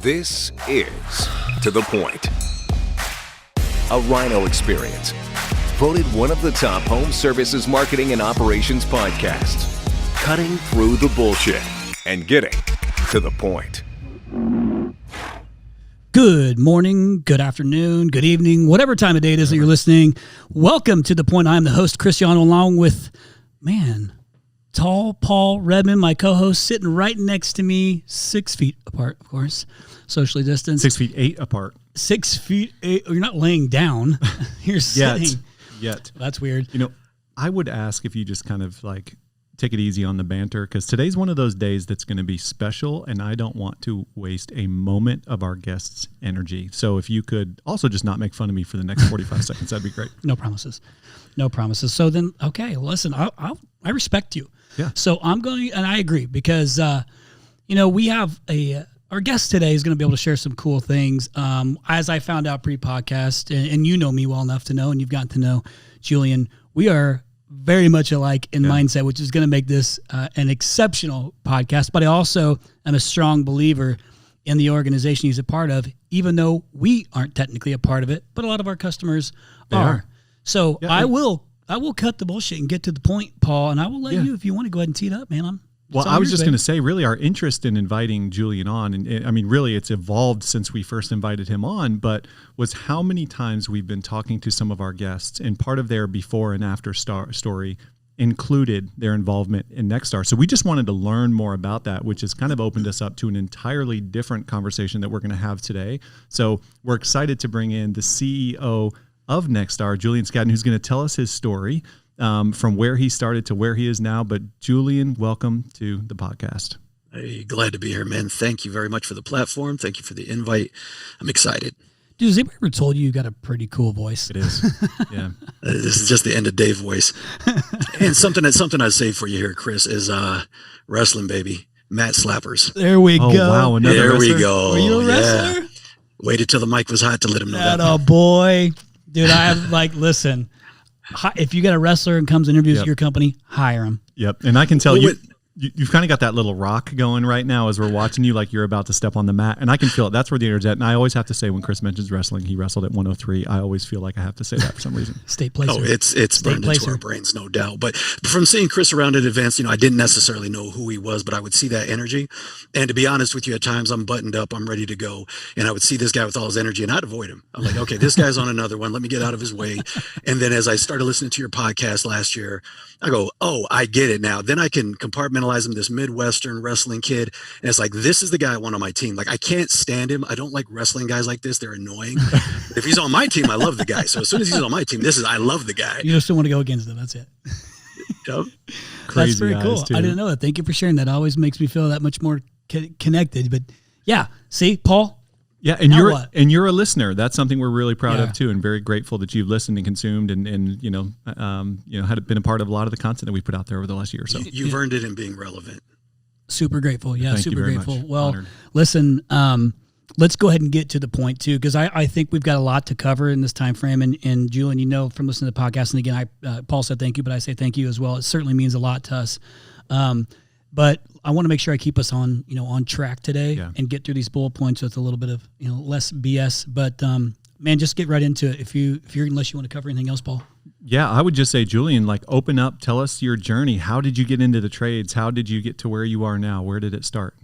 This is To The Point, a Rhino experience. Voted one of the top home services marketing and operations podcasts. Cutting through the bullshit and getting to the point. Good morning, good afternoon, good evening, whatever time of day it is that you're listening. Welcome to The Point. I'm the host, Cristiano, along with, tall Paul Redmond, my co-host, sitting right next to me, 6 feet apart, of course, socially distanced. 6'8" apart. 6'8". You're not laying down. You're sitting. Yet. That's weird. You know, I would ask if you just kind of like take it easy on the banter, because today's one of those days that's going to be special, and I don't want to waste a moment of our guests' energy. So if you could also just not make fun of me for the next 45 seconds, that'd be great. No promises. No promises. So then, okay, listen, I respect you. Yeah. So I'm going, and I agree, because, we have our guest today is going to be able to share some cool things. As I found out pre-podcast, and you know me well enough to know, and you've gotten to know Julian, we are very much alike in mindset, which is going to make this an exceptional podcast. But I also am a strong believer in the organization he's a part of, even though we aren't technically a part of it, but a lot of our customers are. So I will cut the bullshit and get to the point, Paul, and I will let you, if you want to go ahead and tee it up, man. I was just going to say, really, our interest in inviting Julian on, and I mean, really, it's evolved since we first invited him on, but was how many times we've been talking to some of our guests, and part of their before and after story included their involvement in Nexstar. So we just wanted to learn more about that, which has kind of opened us up to an entirely different conversation that we're going to have today. So we're excited to bring in the CEO of Nexstar, Julian Scadden, who's going to tell us his story. From where he started to where he is now. But Julian, welcome to the podcast. Hey, glad to be here, man. Thank you very much for the platform. Thank you for the invite. I'm excited. Dude, has anybody ever told you got a pretty cool voice? It is. Yeah. This is just the end of day voice. And something I say for you here, Chris, is wrestling, baby. Mat slappers. There we go. Wow, another there wrestler? we go. Were you a wrestler? Yeah. Waited till the mic was hot to let him know that. Oh, boy. Dude, I have listen. If you got a wrestler and comes and interviews your company, hire him. Yep. And I can tell you've kind of got that little rock going right now as we're watching you, like you're about to step on the mat. And I can feel it. That's where the energy's at. And I always have to say, when Chris mentions wrestling, he wrestled at 103. I always feel like I have to say that for some reason. State placer. Oh, it's burned into our brains, no doubt. But from seeing Chris around at events, I didn't necessarily know who he was, but I would see that energy. And to be honest with you, at times I'm buttoned up, I'm ready to go. And I would see this guy with all his energy and I'd avoid him. I'm like, okay, this guy's on another one. Let me get out of his way. And then as I started listening to your podcast last year, I go, oh, I get it now. Then I can compartmentalize him, this Midwestern wrestling kid. And it's like, this is the guy I want on my team. Like, I can't stand him. I don't like wrestling guys like this. They're annoying. If he's on my team, I love the guy. So as soon as he's on my team, I love the guy. You just don't want to go against him. That's it. Yep. That's very cool. I didn't know that. Thank you for sharing that. It always makes me feel that much more connected. But yeah, see, Paul? Yeah, and you're a listener. That's something we're really proud of too, and very grateful that you've listened and consumed, and had been a part of a lot of the content that we put out there over the last year or so. You've earned it in being relevant. Super grateful. Yeah, Thank super you very grateful. much. Well, Honored. listen, let's go ahead and get to the point too, because I think we've got a lot to cover in this time frame. And Julian, from listening to the podcast, and again, Paul said thank you, but I say thank you as well. It certainly means a lot to us. But I want to make sure I keep us on track today and get through these bullet points with a little bit of, less BS. But man, just get right into it. Unless you want to cover anything else, Paul. Yeah, I would just say, Julian, open up, tell us your journey. How did you get into the trades? How did you get to where you are now? Where did it start?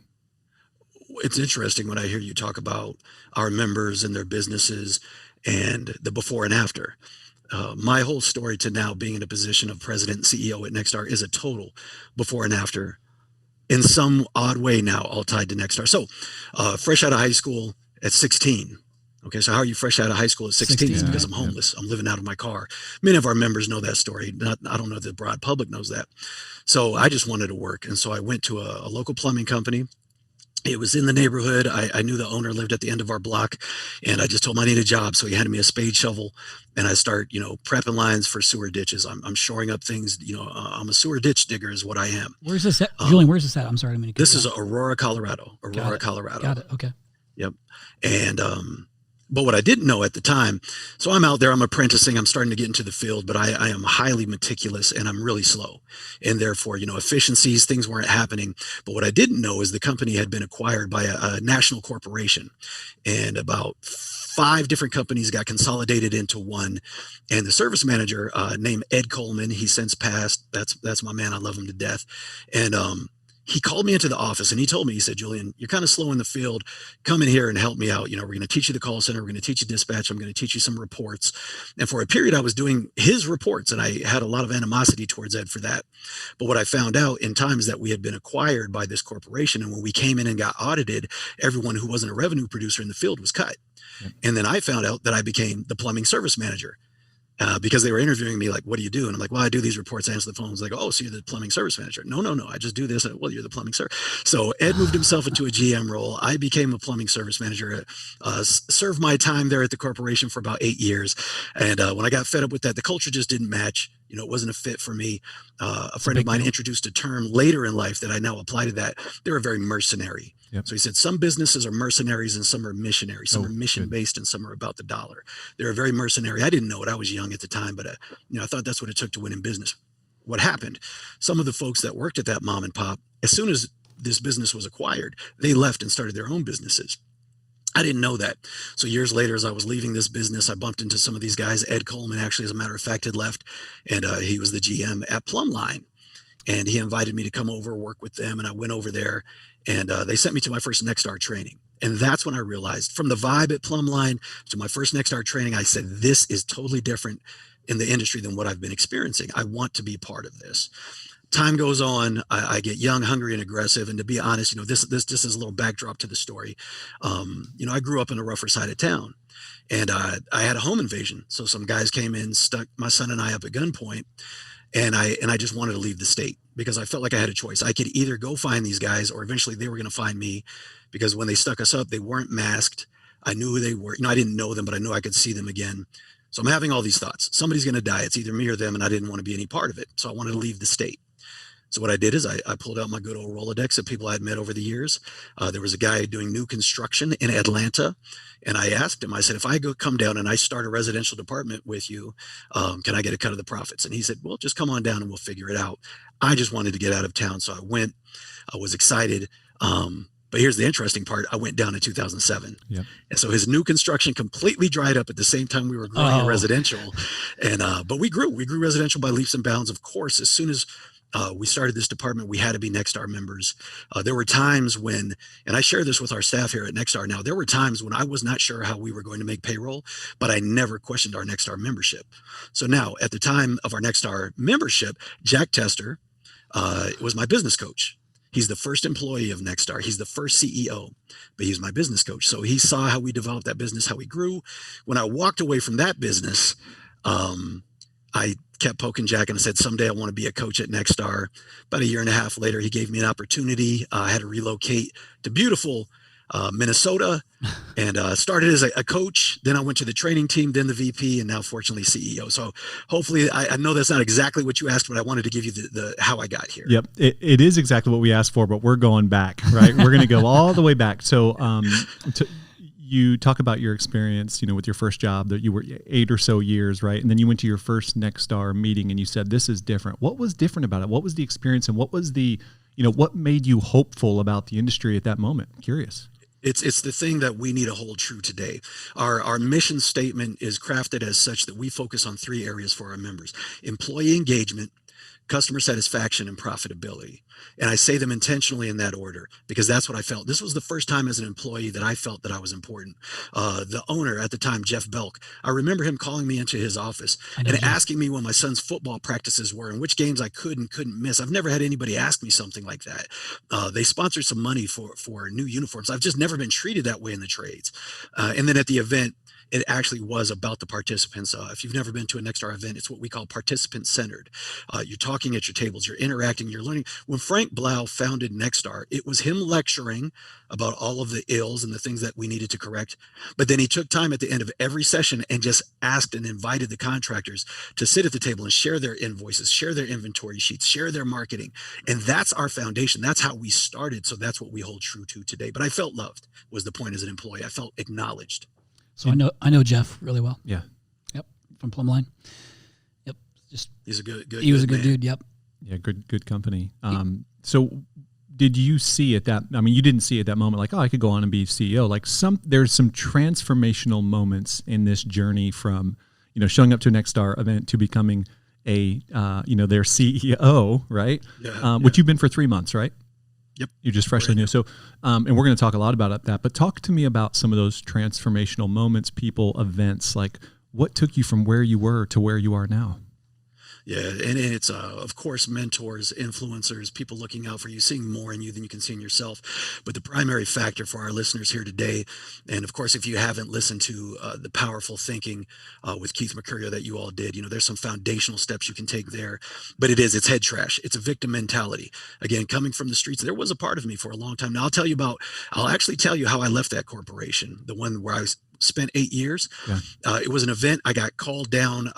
It's interesting when I hear you talk about our members and their businesses and the before and after. My whole story to now being in a position of president and CEO at Nexstar is a total before and after. In some odd way now, all tied to Nexstar. So, fresh out of high school at 16. Okay, so how are you fresh out of high school at 16? It's because I'm homeless. I'm living out of my car. Many of our members know that story. I don't know if the broad public knows that. So I just wanted to work. And so I went to a local plumbing company. It was in the neighborhood. I knew the owner lived at the end of our block, and I just told him I need a job. So he handed me a spade shovel, and I start, prepping lines for sewer ditches. I'm shoring up things. I'm a sewer ditch digger is what I am. Where's this at? Julian, where's this at? I'm sorry. This is Aurora, Colorado. Got it. Okay. Yep. And But what I didn't know at the time, so I'm out there, I'm apprenticing, I'm starting to get into the field, but I am highly meticulous and I'm really slow. And therefore, efficiencies, things weren't happening. But what I didn't know is the company had been acquired by a national corporation, and about 5 different companies got consolidated into one. And the service manager, named Ed Coleman, he since passed. That's my man. I love him to death. And he called me into the office and he told me, he said, Julian, you're kind of slow in the field. Come in here and help me out. We're going to teach you the call center. We're going to teach you dispatch. I'm going to teach you some reports. And for a period, I was doing his reports and I had a lot of animosity towards Ed for that. But what I found out in time is that we had been acquired by this corporation. And when we came in and got audited, everyone who wasn't a revenue producer in the field was cut. Yep. And then I found out that I became the plumbing service manager. Because they were interviewing me, like, what do you do? And I'm like, well, I do these reports, I answer the phones. Like, oh, so you're the plumbing service manager? No, I just do this. Well, you're the plumbing service. So Ed moved himself into a GM role. I became a plumbing service manager, served my time there at the corporation for about 8 years. And when I got fed up with that, the culture just didn't match. It wasn't a fit for me. A friend of mine introduced a term later in life that I now apply to that. They were very mercenary. Yep. So he said, some businesses are mercenaries and some are missionaries. Some are mission-based and some are about the dollar. They're very mercenary. I didn't know it. I was young at the time, but I thought that's what it took to win in business. What happened? Some of the folks that worked at that mom and pop, as soon as this business was acquired, they left and started their own businesses. I didn't know that. So years later, as I was leaving this business, I bumped into some of these guys. Ed Coleman, actually, as a matter of fact, had left, and he was the GM at Plumline. And he invited me to come over, work with them. And I went over there and they sent me to my first Nexstar training. And that's when I realized, from the vibe at Plumline to my first Nexstar training, I said, this is totally different in the industry than what I've been experiencing. I want to be part of this. Time goes on. I get young, hungry, and aggressive. And to be honest, this just is a little backdrop to the story. I grew up in a rougher side of town. And I had a home invasion. So some guys came in, stuck my son and I up at gunpoint. And I just wanted to leave the state because I felt like I had a choice. I could either go find these guys or eventually they were going to find me, because when they stuck us up, they weren't masked. I knew who they were. I didn't know them, but I knew I could see them again. So I'm having all these thoughts. Somebody's going to die. It's either me or them. And I didn't want to be any part of it. So I wanted to leave the state. So what I did is I pulled out my good old Rolodex of people I had met over the years. There was a guy doing new construction in Atlanta. And I asked him, I said, if I come down and I start a residential department with you, can I get a cut of the profits? And he said, well, just come on down and we'll figure it out. I just wanted to get out of town. So I went. I was excited. But here's the interesting part. I went down in 2007. Yep. And so his new construction completely dried up at the same time we were growing in residential. And but we grew residential by leaps and bounds. Of course, as soon as we started this department, we had to be Nexstar members. There were times when, and I share this with our staff here at Nexstar now, there were times when I was not sure how we were going to make payroll, but I never questioned our Nexstar membership. So now, at the time of our Nexstar membership, Jack Tester was my business coach. He's the first employee of Nexstar. He's the first CEO, but he's my business coach. So he saw how we developed that business, how we grew. When I walked away from that business, I kept poking Jack and I said, someday I want to be a coach at Nexstar. About a year and a half later, he gave me an opportunity. I had to relocate to beautiful Minnesota and started as a coach. Then I went to the training team, then the VP, and now fortunately CEO. So hopefully, I know that's not exactly what you asked, but I wanted to give you the how I got here. Yep, it is exactly what we asked for, but we're going back, right? We're going to go all the way back. So you talk about your experience, with your first job, that you were 8 or so years, right? And then you went to your first Nexstar meeting and you said, this is different. What was different about it? What was the experience, and what was the, what made you hopeful about the industry at that moment? I'm curious. It's the thing that we need to hold true today. Our mission statement is crafted as such that we focus on 3 areas for our members: employee engagement, customer satisfaction, and profitability. And I say them intentionally in that order because that's what I felt. This was the first time as an employee that I felt that I was important. The owner at the time, Jeff Belk, I remember him calling me into his office and asking me when my son's football practices were and which games I could and couldn't miss. I've never had anybody ask me something like that. They sponsored some money for new uniforms. I've just never been treated that way in the trades. And then at the event, it actually was about the participants. If you've never been to a Nexstar event, it's what we call participant-centered. You're talking at your tables, you're interacting, you're learning. When Frank Blau founded Nexstar, it was him lecturing about all of the ills and the things that we needed to correct. But then he took time at the end of every session and just asked and invited the contractors to sit at the table and share their invoices, share their inventory sheets, share their marketing. And that's our foundation. That's how we started. So that's what we hold true to today. But I felt loved was the point as an employee. I felt acknowledged. So I know Jeff really well. Yeah. Yep. From Plumline. Yep. He's a good he was a good man. dude. Yep. Yeah. Good company. So did you see at that, I mean, you didn't see at that moment, like, oh, I could go on and be CEO. Like there's some transformational moments in this journey from, showing up to a Nexstar event to becoming their CEO, right? Yeah, Which you've been for 3 months, right? Yep. You're just freshly new. So, and we're going to talk a lot about that, but talk to me about some of those transformational moments, people, events, like what took you from where you were to where you are now? Yeah, and it's of course mentors, influencers, people looking out for you, seeing more in you than you can see in yourself. But the primary factor for our listeners here today, and of course, if you haven't listened to the powerful thinking with Keith Mercurio that you all did, there's some foundational steps you can take there. But it's head trash. It's a victim mentality. Again, coming from the streets, there was a part of me for a long time. Now I'll actually tell you how I left that corporation, the one where I spent 8 years. Yeah. It was an event. I got called down.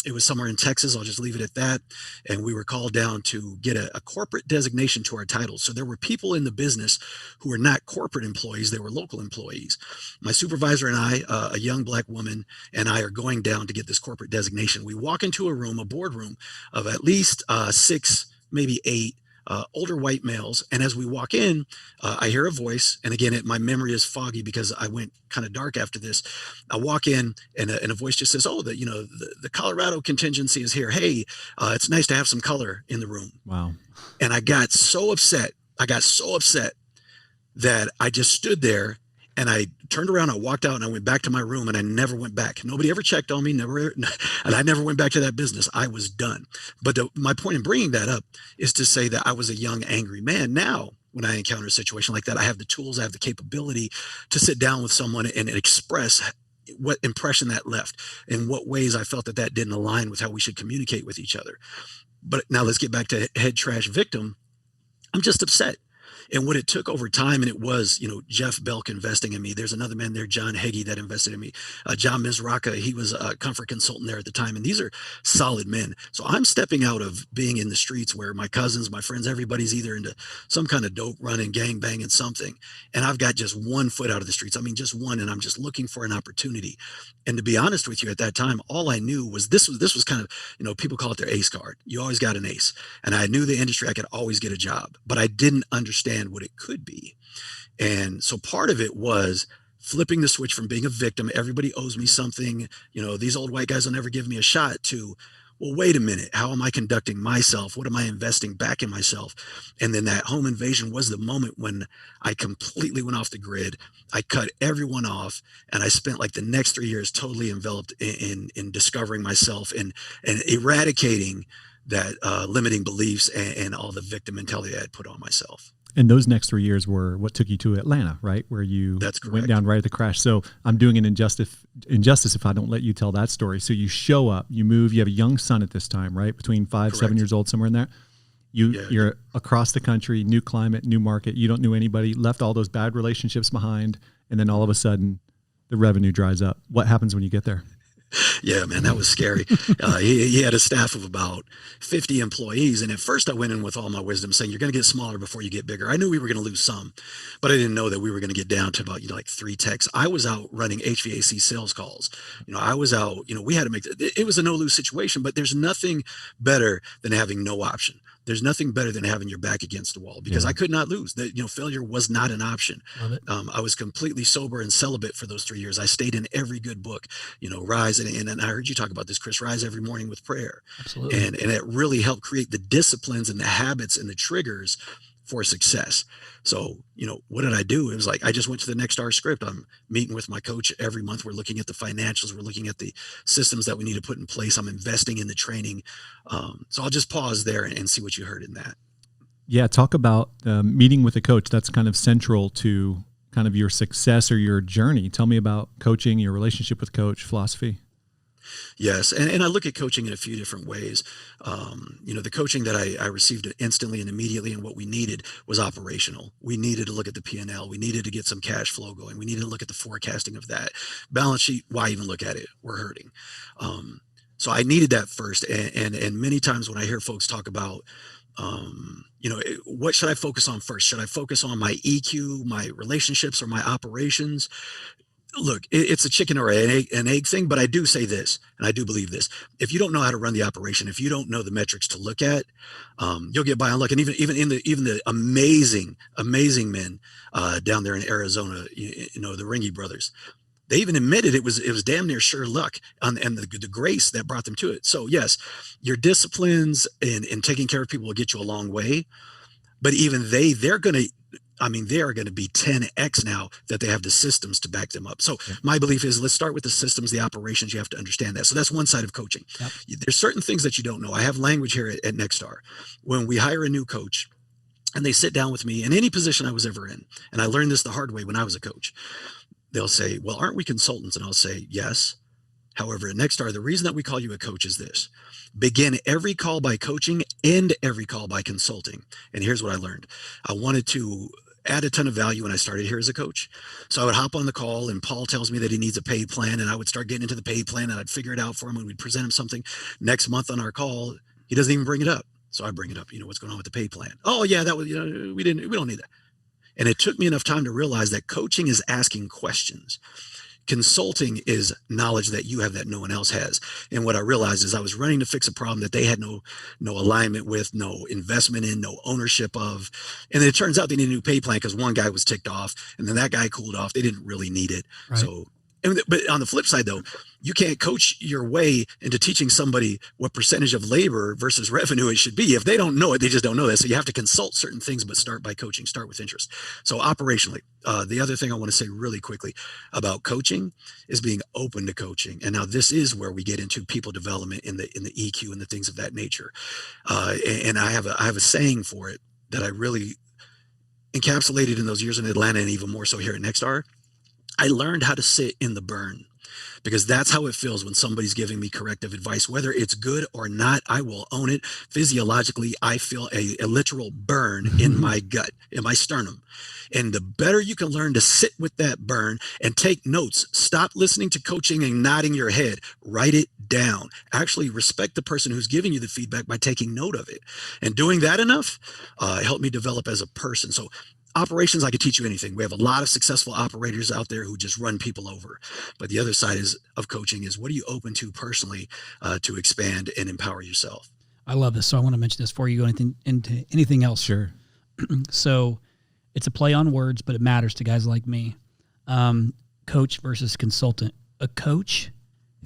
It was somewhere in Texas. I'll just leave it at that. And we were called down to get a corporate designation to our titles. So there were people in the business who were not corporate employees. They were local employees. My supervisor and I, a young black woman, and I are going down to get this corporate designation. We walk into a boardroom of at least 6, maybe 8 older white males. And as we walk in, I hear a voice. And again, my memory is foggy because I went kind of dark after this. I walk in and a voice just says, oh, the Colorado contingency is here. Hey, it's nice to have some color in the room. Wow. And I got so upset that I just stood there and I turned around, I walked out and I went back to my room and I never went back. Nobody ever checked on me, and I never went back to that business. I was done. But my point in bringing that up is to say that I was a young, angry man. Now, when I encounter a situation like that, I have the tools, I have the capability to sit down with someone and express what impression that left, in what ways I felt that didn't align with how we should communicate with each other. But now let's get back to head trash victim. I'm just upset. And what it took over time, and it was, Jeff Belk investing in me. There's another man there, John Heggie, that invested in me. John Mizraka, he was a comfort consultant there at the time. And these are solid men. So I'm stepping out of being in the streets where my cousins, my friends, everybody's either into some kind of dope running, gang banging something. And I've got just one foot out of the streets. I mean, just one. And I'm just looking for an opportunity. And to be honest with you, at that time, all I knew was this was kind of, people call it their ace card. You always got an ace. And I knew the industry, I could always get a job, but I didn't understand what it could be. And so part of it was flipping the switch from being a victim, everybody owes me something, these old white guys will never give me a shot, to, well, wait a minute, how am I conducting myself? What am I investing back in myself? And then that home invasion was the moment when I completely went off the grid. I cut everyone off, and I spent like the next 3 years totally enveloped in discovering myself and eradicating that limiting beliefs and all the victim mentality I had put on myself. And those next 3 years were what took you to Atlanta, right? Where you went down right at the crash. So I'm doing an injustice if I don't let you tell that story. So you show up, you move, you have a young son at this time, right? Between 5, 7 years old, somewhere in there. You're across the country, new climate, new market. You don't know anybody, left all those bad relationships behind. And then all of a sudden the revenue dries up. What happens when you get there? Yeah, man, that was scary. He had a staff of about 50 employees. And at first I went in with all my wisdom saying, you're going to get smaller before you get bigger. I knew we were going to lose some, but I didn't know that we were going to get down to about, like 3 techs. I was out running HVAC sales calls. I was out, we had to it was a no lose situation, but there's nothing better than having no option. There's nothing better than having your back against the wall, because I could not lose. Failure was not an option. I was completely sober and celibate for those 3 years. I stayed in every good book, Rise. And I heard you talk about this, Chris, Rise every morning with prayer. Absolutely. And it really helped create the disciplines and the habits and the triggers for success. So, what did I do? It was like, I just went to the Nexstar script. I'm meeting with my coach every month. We're looking at the financials. We're looking at the systems that we need to put in place. I'm investing in the training. So I'll just pause there and see what you heard in that. Yeah. Talk about meeting with a coach. That's kind of central to kind of your success or your journey. Tell me about coaching, your relationship with coach, philosophy. Yes. And I look at coaching in a few different ways. The coaching that I received instantly and immediately, and what we needed was operational. We needed to look at the P&L. We needed to get some cash flow going. We needed to look at the forecasting of that. Balance sheet, why even look at it? We're hurting. So I needed that first. And many times when I hear folks talk about, what should I focus on first? Should I focus on my EQ, my relationships, or my operations? Look, it's a chicken or an egg thing, but I do say this, and I do believe this. If you don't know how to run the operation, if you don't know the metrics to look at, you'll get by on luck. And even the amazing men down there in Arizona, the Ringy brothers, they even admitted it was damn near sure luck and the grace that brought them to it. So yes, your disciplines and taking care of people will get you a long way. But even they are going to be 10x now that they have the systems to back them up. So my belief is, let's start with the systems, the operations. You have to understand that. So that's one side of coaching. Yep. There's certain things that you don't know. I have language here at Nexstar. When we hire a new coach and they sit down with me in any position I was ever in, and I learned this the hard way when I was a coach, they'll say, well, aren't we consultants? And I'll say, yes. However, at Nexstar, the reason that we call you a coach is this: begin every call by coaching, end every call by consulting. And here's what I learned. I wanted to add a ton of value when I started here as a coach. So I would hop on the call and Paul tells me that he needs a paid plan, and I would start getting into the paid plan and I'd figure it out for him and we'd present him something. Next month on our call, he doesn't even bring it up. So I bring it up, what's going on with the paid plan? Oh yeah, that was, we don't need that. And it took me enough time to realize that coaching is asking questions. Consulting is knowledge that you have that no one else has. And what I realized is I was running to fix a problem that they had no alignment with, no investment in, no ownership of. And then it turns out they need a new pay plan because one guy was ticked off and then that guy cooled off. They didn't really need it. Right. So, but on the flip side though, you can't coach your way into teaching somebody what percentage of labor versus revenue it should be. If they don't know it, they just don't know that. So you have to consult certain things, but start by coaching, start with interest. So operationally, the other thing I want to say really quickly about coaching is being open to coaching. And now this is where we get into people development in the EQ and the things of that nature. And I have a saying for it that I really encapsulated in those years in Atlanta and even more so here at Nexstar. I learned how to sit in the burn, because that's how it feels when somebody's giving me corrective advice. Whether it's good or not, I will own it. Physiologically, I feel a literal burn in my gut, in my sternum. And the better you can learn to sit with that burn and take notes, stop listening to coaching and nodding your head, write it down. Actually respect the person who's giving you the feedback by taking note of it. And doing that enough helped me develop as a person. So operations, I could teach you anything. We have a lot of successful operators out there who just run people over. But the other side of coaching is, what are you open to personally to expand and empower yourself? I love this. So I want to mention this before you go into anything else. Sure. So it's a play on words, but it matters to guys like me. Coach versus consultant. A coach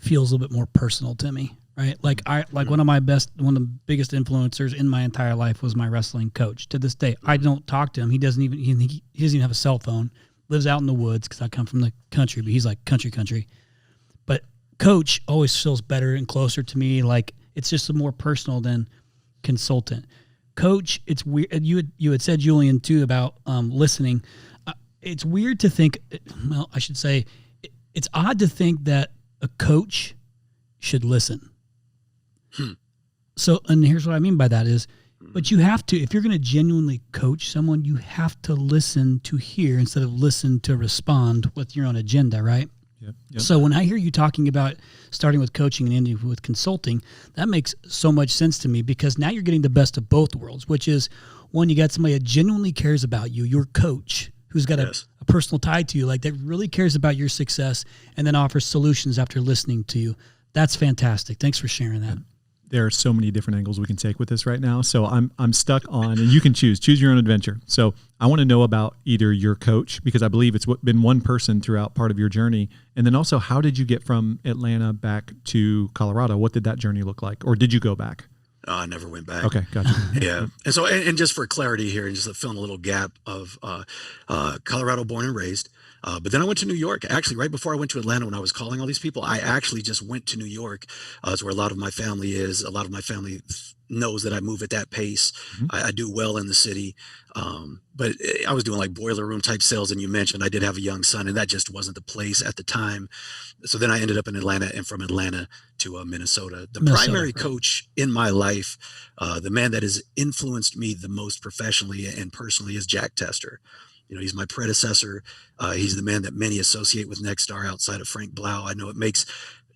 feels a little bit more personal to me. Right. Like one of the biggest influencers in my entire life was my wrestling coach. To this day, I don't talk to him. He doesn't even have a cell phone, lives out in the woods because I come from the country, but he's like country. But coach always feels better and closer to me. Like it's just more personal than consultant. Coach, it's weird. You had said, Julian, too, about listening. It's weird to think, well, I should say, it's odd to think that a coach should listen. So, and here's what I mean by that is, but you have to, if you're going to genuinely coach someone, you have to listen to hear instead of listen to respond with your own agenda, right? Yep. So when I hear you talking about starting with coaching and ending with consulting, that makes so much sense to me, because now you're getting the best of both worlds, which is, one, you got somebody that genuinely cares about you, your coach, who's got a personal tie to you, like that really cares about your success and then offers solutions after listening to you. That's fantastic. Thanks for sharing that. There are so many different angles we can take with this right now. So I'm stuck on, and you can choose your own adventure. So I want to know about either your coach, because I believe it's been one person throughout part of your journey. And then also, how did you get from Atlanta back to Colorado? What did that journey look like? Or did you go back? I never went back. Okay, gotcha. Yeah. And so, and just for clarity here, and just to fill in a little gap of Colorado born and raised. But then I went to New York. Actually, right before I went to Atlanta, when I was calling all these people, I actually just went to New York. It's where a lot of my family is. A lot of my family knows that I move at that pace. Mm-hmm. I do well in the city. But I was doing like boiler room type sales. And you mentioned I did have a young son, and that just wasn't the place at the time. So then I ended up in Atlanta, and from Atlanta to Minnesota. The primary coach in my life, the man that has influenced me the most professionally and personally, is Jack Tester. He's my predecessor. He's the man that many associate with Nexstar outside of Frank Blau. I know it makes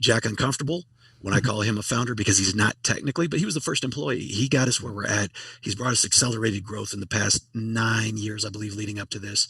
Jack uncomfortable, when I call him a founder, because he's not technically, but he was the first employee. He got us where we're at. He's brought us accelerated growth in the past 9 years, I believe, leading up to this.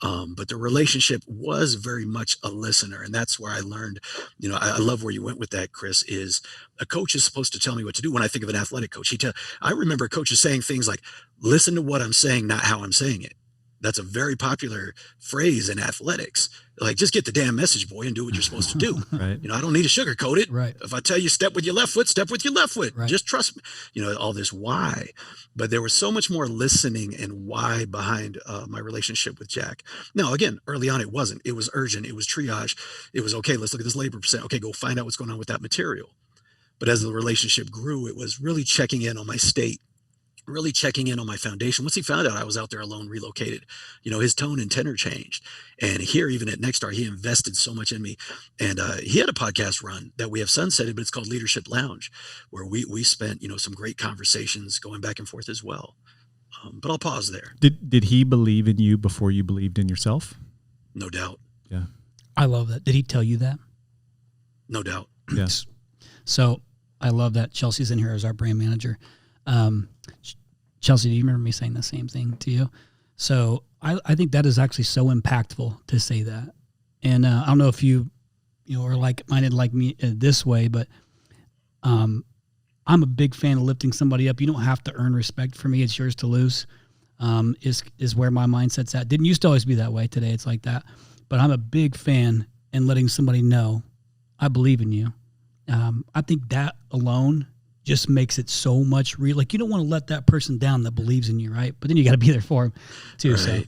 But the relationship was very much a listener. And that's where I learned, I love where you went with that, Chris, is a coach is supposed to tell me what to do. When I think of an athletic coach, I remember coaches saying things like, listen to what I'm saying, not how I'm saying it. That's a very popular phrase in athletics. Like, just get the damn message, boy, and do what you're supposed to do. Right. I don't need to sugarcoat it. Right. If I tell you step with your left foot, step with your left foot. Right. Just trust me. All this why. But there was so much more listening and why behind my relationship with Jack. Now, again, early on, it wasn't. It was urgent. It was triage. It was, okay, let's look at this labor percent. Okay, go find out what's going on with that material. But as the relationship grew, it was really checking in on my state, really checking in on my foundation. Once he found out I was out there alone, relocated, his tone and tenor changed. And here, even at Nexstar, he invested so much in me. And he had a podcast run that we have sunsetted, but it's called Leadership Lounge, where we spent, some great conversations going back and forth as well. But I'll pause there. Did he believe in you before you believed in yourself? No doubt. Yeah. I love that. Did he tell you that? No doubt. Yes. So I love that. Chelsea's in here as our brand manager. Chelsea, do you remember me saying the same thing to you? So I think that is actually so impactful to say that. And I don't know if you are like-minded like me this way, but I'm a big fan of lifting somebody up. You don't have to earn respect for me. It's yours to lose, is where my mindset's at. Didn't used to always be that way. Today it's like that. But I'm a big fan in letting somebody know I believe in you. I think that alone just makes it so much real. Like, you don't want to let that person down that believes in you, right? But then you got to be there for him too. Right. So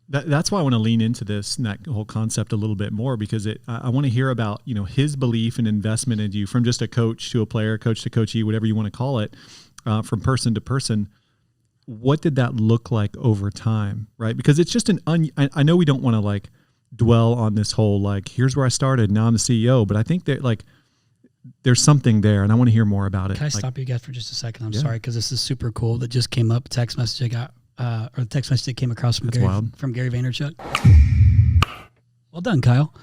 that's why I want to lean into this and that whole concept a little bit more, because I want to hear about, his belief and investment in you, from just a coach to a player, coach to coachee, whatever you want to call it, from person to person. What did that look like over time, right? Because it's just I know we don't want to dwell on this whole, here's where I started, now I'm the CEO, but I think that there's something there, and I want to hear more about it. Can I stop you guys for just a second? I'm sorry, because this is super cool. That just came up. Text message I got, or the text message that came across from Gary Vaynerchuk. Well done, Kyle.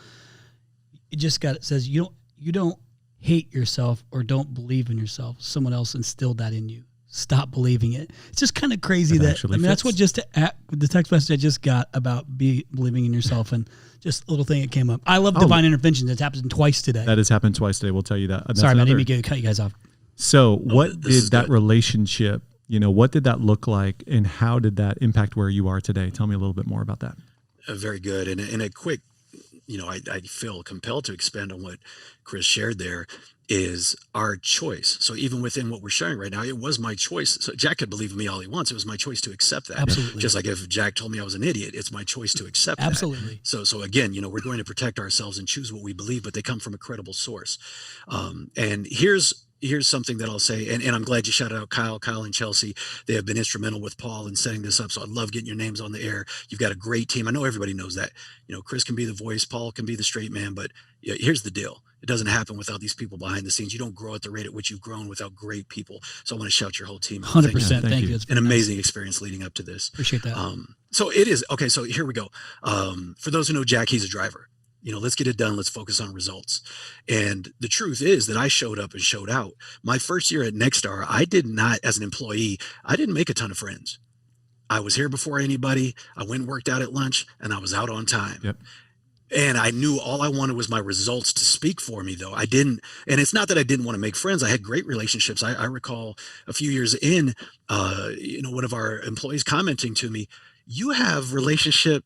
It says you don't hate yourself or don't believe in yourself. Someone else instilled that in you. Stop believing it. It's just kind of crazy that's what the text message I just got about believing in yourself, and just a little thing that came up. I love divine intervention. It's happened twice today. That has happened twice today. We'll tell you that. Sorry, man, I didn't mean to cut you guys off. So what did that relationship, what did that look like, and how did that impact where you are today? Tell me a little bit more about that. Very good. And a quick, I feel compelled to expand on what Chris shared there. Is our choice. So even within what we're sharing right now, it was my choice. So Jack could believe in me all he wants. It was my choice to accept that. Absolutely. Just like if Jack told me I was an idiot, it's my choice to accept Absolutely. that. So again, we're going to protect ourselves and choose what we believe, but they come from a credible source. And here's something that I'll say, and I'm glad you shouted out Kyle and Chelsea. They have been instrumental with Paul in setting this up. So I love getting your names on the air. You've got a great team. I know everybody knows that. Chris can be the voice, Paul can be the straight man, but here's the deal. It doesn't happen without these people behind the scenes. You don't grow at the rate at which you've grown without great people. So I want to shout your whole team out. 100%. Thank you. It's an amazing experience leading up to this. Appreciate that. So it is. Okay, so here we go. For those who know Jack, he's a driver. Let's get it done. Let's focus on results. And the truth is that I showed up and showed out. My first year at Nexstar, I did not, as an employee, I didn't make a ton of friends. I was here before anybody. I went and worked out at lunch, and I was out on time. Yep. And I knew all I wanted was my results to speak for me, though. And it's not that I didn't want to make friends. I had great relationships. I recall a few years in, one of our employees commenting to me, you have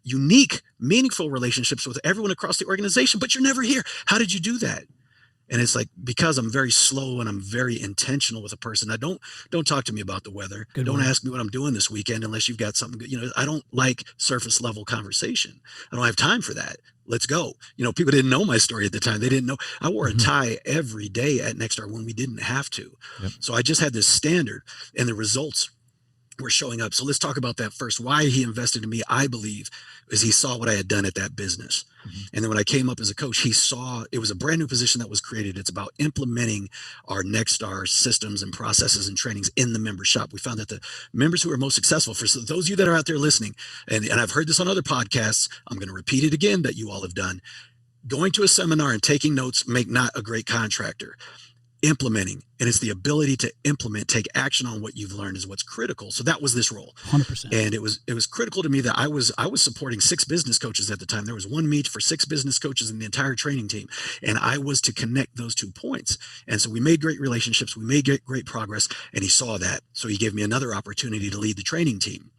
unique, meaningful relationships with everyone across the organization, but you're never here. How did you do that? And it's because I'm very slow and I'm very intentional with a person. Don't talk to me about the weather. Don't ask me what I'm doing this weekend unless you've got something good. I don't like surface level conversation. I don't have time for that. Let's go. People didn't know my story at the time. They didn't know I wore a tie every day at Nexstar when we didn't have to. Yep. So I just had this standard, and the results were showing up. So let's talk about that first. Why he invested in me, I believe, is he saw what I had done at that business. And then when I came up as a coach, he saw it was a brand new position that was created. It's about implementing our Nexstar systems and processes and trainings in the member shop. We found that the members who are most successful, for those of you that are out there listening, and I've heard this on other podcasts, I'm going to repeat it again that you all have done. Going to a seminar and taking notes make not a great contractor. implementing, and it's the ability to implement, take action on what you've learned is what's critical. So that was this role. 100%. And it was critical to me that I was supporting 6 business coaches at the time. There was one meet for 6 business coaches in the entire training team, and I was to connect those 2 points. And so we made great relationships, we made great progress, and he saw that. So he gave me another opportunity to lead the training team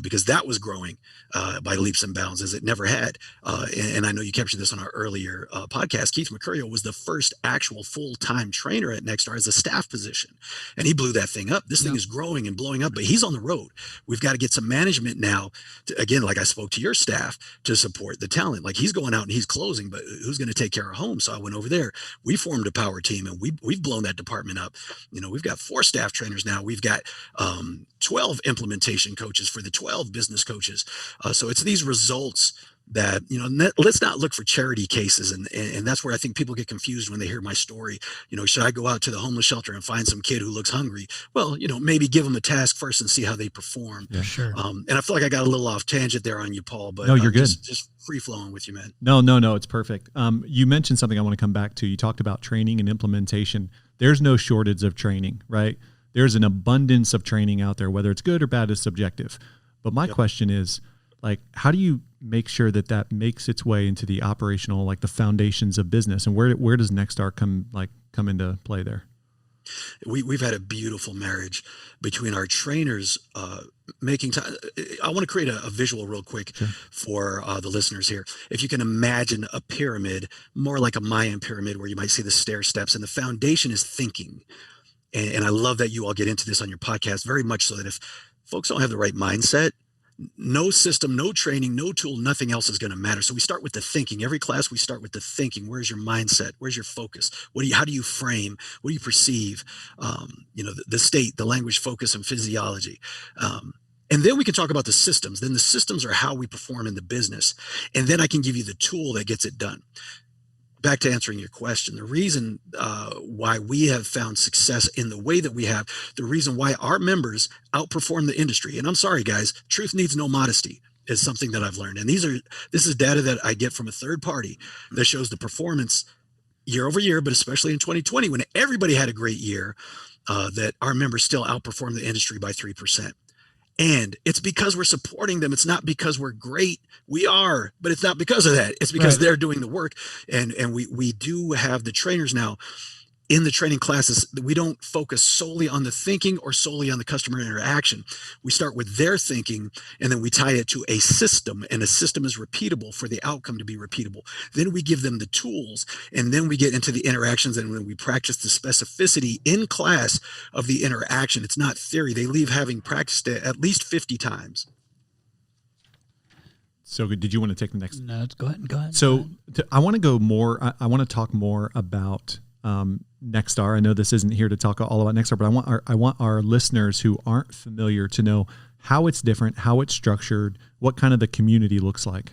because that was growing by leaps and bounds as it never had. And I know you captured this on our earlier podcast. Keith Mercurio was the first actual full-time trainer at Nexstar as a staff position, and he blew that thing up. This thing is growing and blowing up, but he's on the road. We've got to get some management now to, again, like I spoke to your staff, to support the talent. Like, he's going out and he's closing, but who's going to take care of home? So I went over there. We formed a power team, and we've blown that department up. We've got 4 staff trainers now. We've got 12 implementation coaches for the 12 business coaches. So it's these results that, let's not look for charity cases. And that's where I think people get confused when they hear my story. Should I go out to the homeless shelter and find some kid who looks hungry? Well, maybe give them a task first and see how they perform. Yeah, sure. And I feel like I got a little off tangent there on you, Paul, but no, you're good. Just free flowing with you, man. No, it's perfect. You mentioned something I want to come back to. You talked about training and implementation. There's no shortage of training, right? There's an abundance of training out there, whether it's good or bad is subjective. But my question is, how do you make sure that makes its way into the operational, the foundations of business, and where does Nexstar come into play there? We've had a beautiful marriage between our trainers making time. I want to create a visual real quick for the listeners here. If you can imagine a pyramid, more like a Mayan pyramid, where you might see the stair steps, and the foundation is thinking. And I love that you all get into this on your podcast, very much so that if folks don't have the right mindset, no system, no training, no tool, nothing else is going to matter. So we start with the thinking. Every class we start with the thinking. Where's your mindset? Where's your focus? How do you frame? What do you perceive? The state, the language, focus, and physiology. And then we can talk about the systems. Then the systems are how we perform in the business. And then I can give you the tool that gets it done. Back to answering your question, the reason why we have found success in the way that we have, the reason why our members outperform the industry, and I'm sorry, guys, truth needs no modesty, is something that I've learned. And this is data that I get from a third party that shows the performance year over year, but especially in 2020, when everybody had a great year, that our members still outperform the industry by 3%. And it's because we're supporting them. It's not because we're great. We are, but it's not because of that. It's because they're doing the work. And we do have the trainers now in the training classes. We don't focus solely on the thinking or solely on the customer interaction. We start with their thinking, and then we tie it to a system, and a system is repeatable for the outcome to be repeatable. Then we give them the tools, and then we get into the interactions. And when we practice the specificity in class of the interaction, it's not theory. They leave having practiced it at least 50 times. So good. Did you want to take the next? No, go ahead. So I want to go more. I want to talk more about Nexstar. I know this isn't here to talk all about Nexstar, but I want our listeners who aren't familiar to know how it's different, how it's structured, what kind of the community looks like.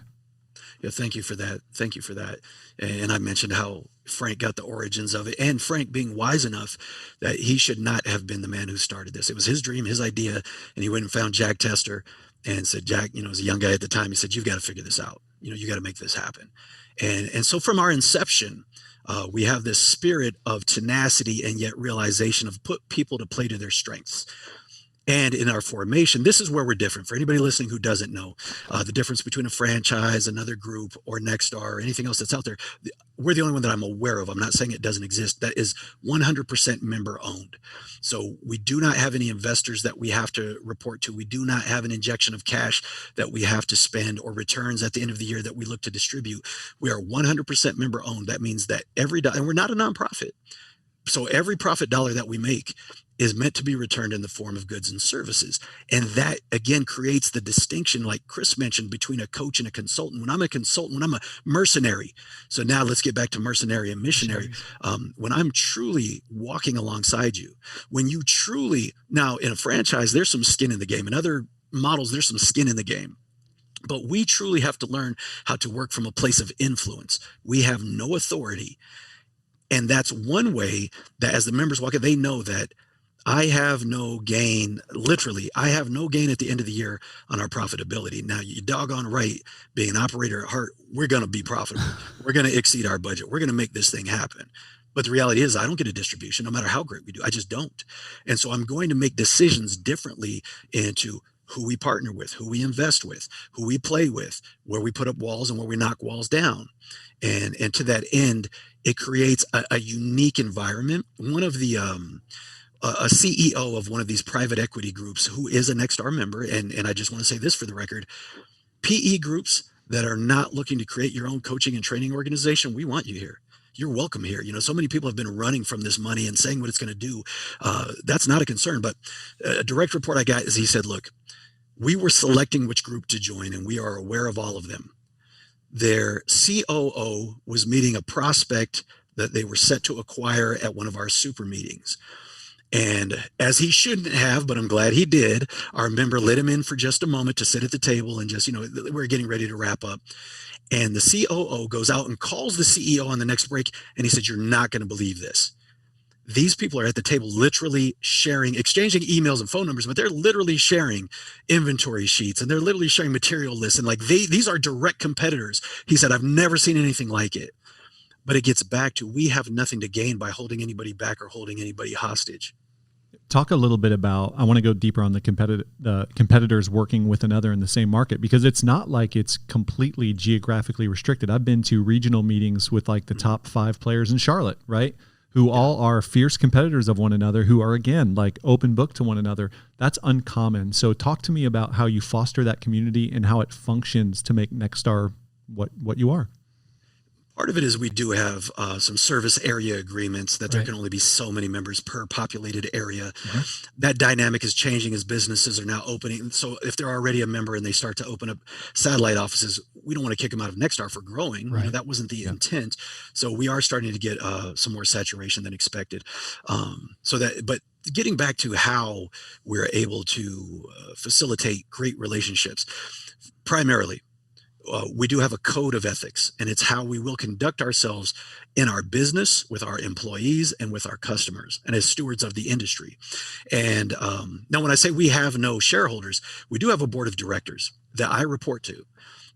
Yeah, thank you for that. And I mentioned how Frank got the origins of it, and Frank being wise enough that he should not have been the man who started this. It was his dream, his idea, and he went and found Jack Tester and said, Jack, as a young guy at the time, he said, you've got to figure this out. You got to make this happen. And so from our inception, we have this spirit of tenacity and yet realization of put people to play to their strengths. And in our formation, this is where we're different. For anybody listening who doesn't know the difference between a franchise, another group, or Nexstar, or anything else that's out there, we're the only one that I'm aware of. I'm not saying it doesn't exist. That is 100% member owned. So we do not have any investors that we have to report to. We do not have an injection of cash that we have to spend, or returns at the end of the year that we look to distribute. We are 100% member owned. That means that and we're not a nonprofit. So every profit dollar that we make is meant to be returned in the form of goods and services. And that, again, creates the distinction, like Chris mentioned, between a coach and a consultant. When I'm a consultant, when I'm a mercenary, so now let's get back to mercenary and missionary. When I'm truly walking alongside you, when you truly, now in a franchise, there's some skin in the game. In other models, there's some skin in the game. But we truly have to learn how to work from a place of influence. We have no authority. And that's one way that as the members walk in, they know that I have no gain, literally, I have no gain at the end of the year on our profitability. Now, you doggone right, being an operator at heart, we're going to be profitable. We're going to exceed our budget. We're going to make this thing happen. But the reality is I don't get a distribution no matter how great we do. I just don't. And so I'm going to make decisions differently into who we partner with, who we invest with, who we play with, where we put up walls and where we knock walls down. And to that end, it creates a unique environment. One of the a CEO of one of these private equity groups who is a Nexstar member, and I just want to say this for the record, PE groups that are not looking to create your own coaching and training organization, we want you here. You're welcome here. So many people have been running from this money and saying what it's going to do. That's not a concern. But a direct report I got is he said, look, we were selecting which group to join, and we are aware of all of them. Their COO was meeting a prospect that they were set to acquire at one of our super meetings. And as he shouldn't have, but I'm glad he did, our member let him in for just a moment to sit at the table and just, we're getting ready to wrap up. And the COO goes out and calls the CEO on the next break. And he said, you're not going to believe this. These people are at the table literally sharing, exchanging emails and phone numbers, but they're literally sharing inventory sheets and they're literally sharing material lists. And these are direct competitors. He said, I've never seen anything like it. But it gets back to, we have nothing to gain by holding anybody back or holding anybody hostage. Talk a little bit about, I want to go deeper on the competitors working with another in the same market, because it's not like it's completely geographically restricted. I've been to regional meetings with like the top 5 players in Charlotte, right? Who all are fierce competitors of one another, who are, again, like open book to one another. That's uncommon. So talk to me about how you foster that community and how it functions to make Nexstar what you are. Part of it is we do have some service area agreements that there can only be so many members per populated area. Mm-hmm. That dynamic is changing as businesses are now opening. So if they're already a member and they start to open up satellite offices, we don't want to kick them out of Nexstar for growing. Right. That wasn't the intent. So we are starting to get some more saturation than expected. But getting back to how we're able to facilitate great relationships, primarily, we do have a code of ethics, and it's how we will conduct ourselves in our business with our employees and with our customers and as stewards of the industry. And now when I say we have no shareholders, we do have a board of directors that I report to,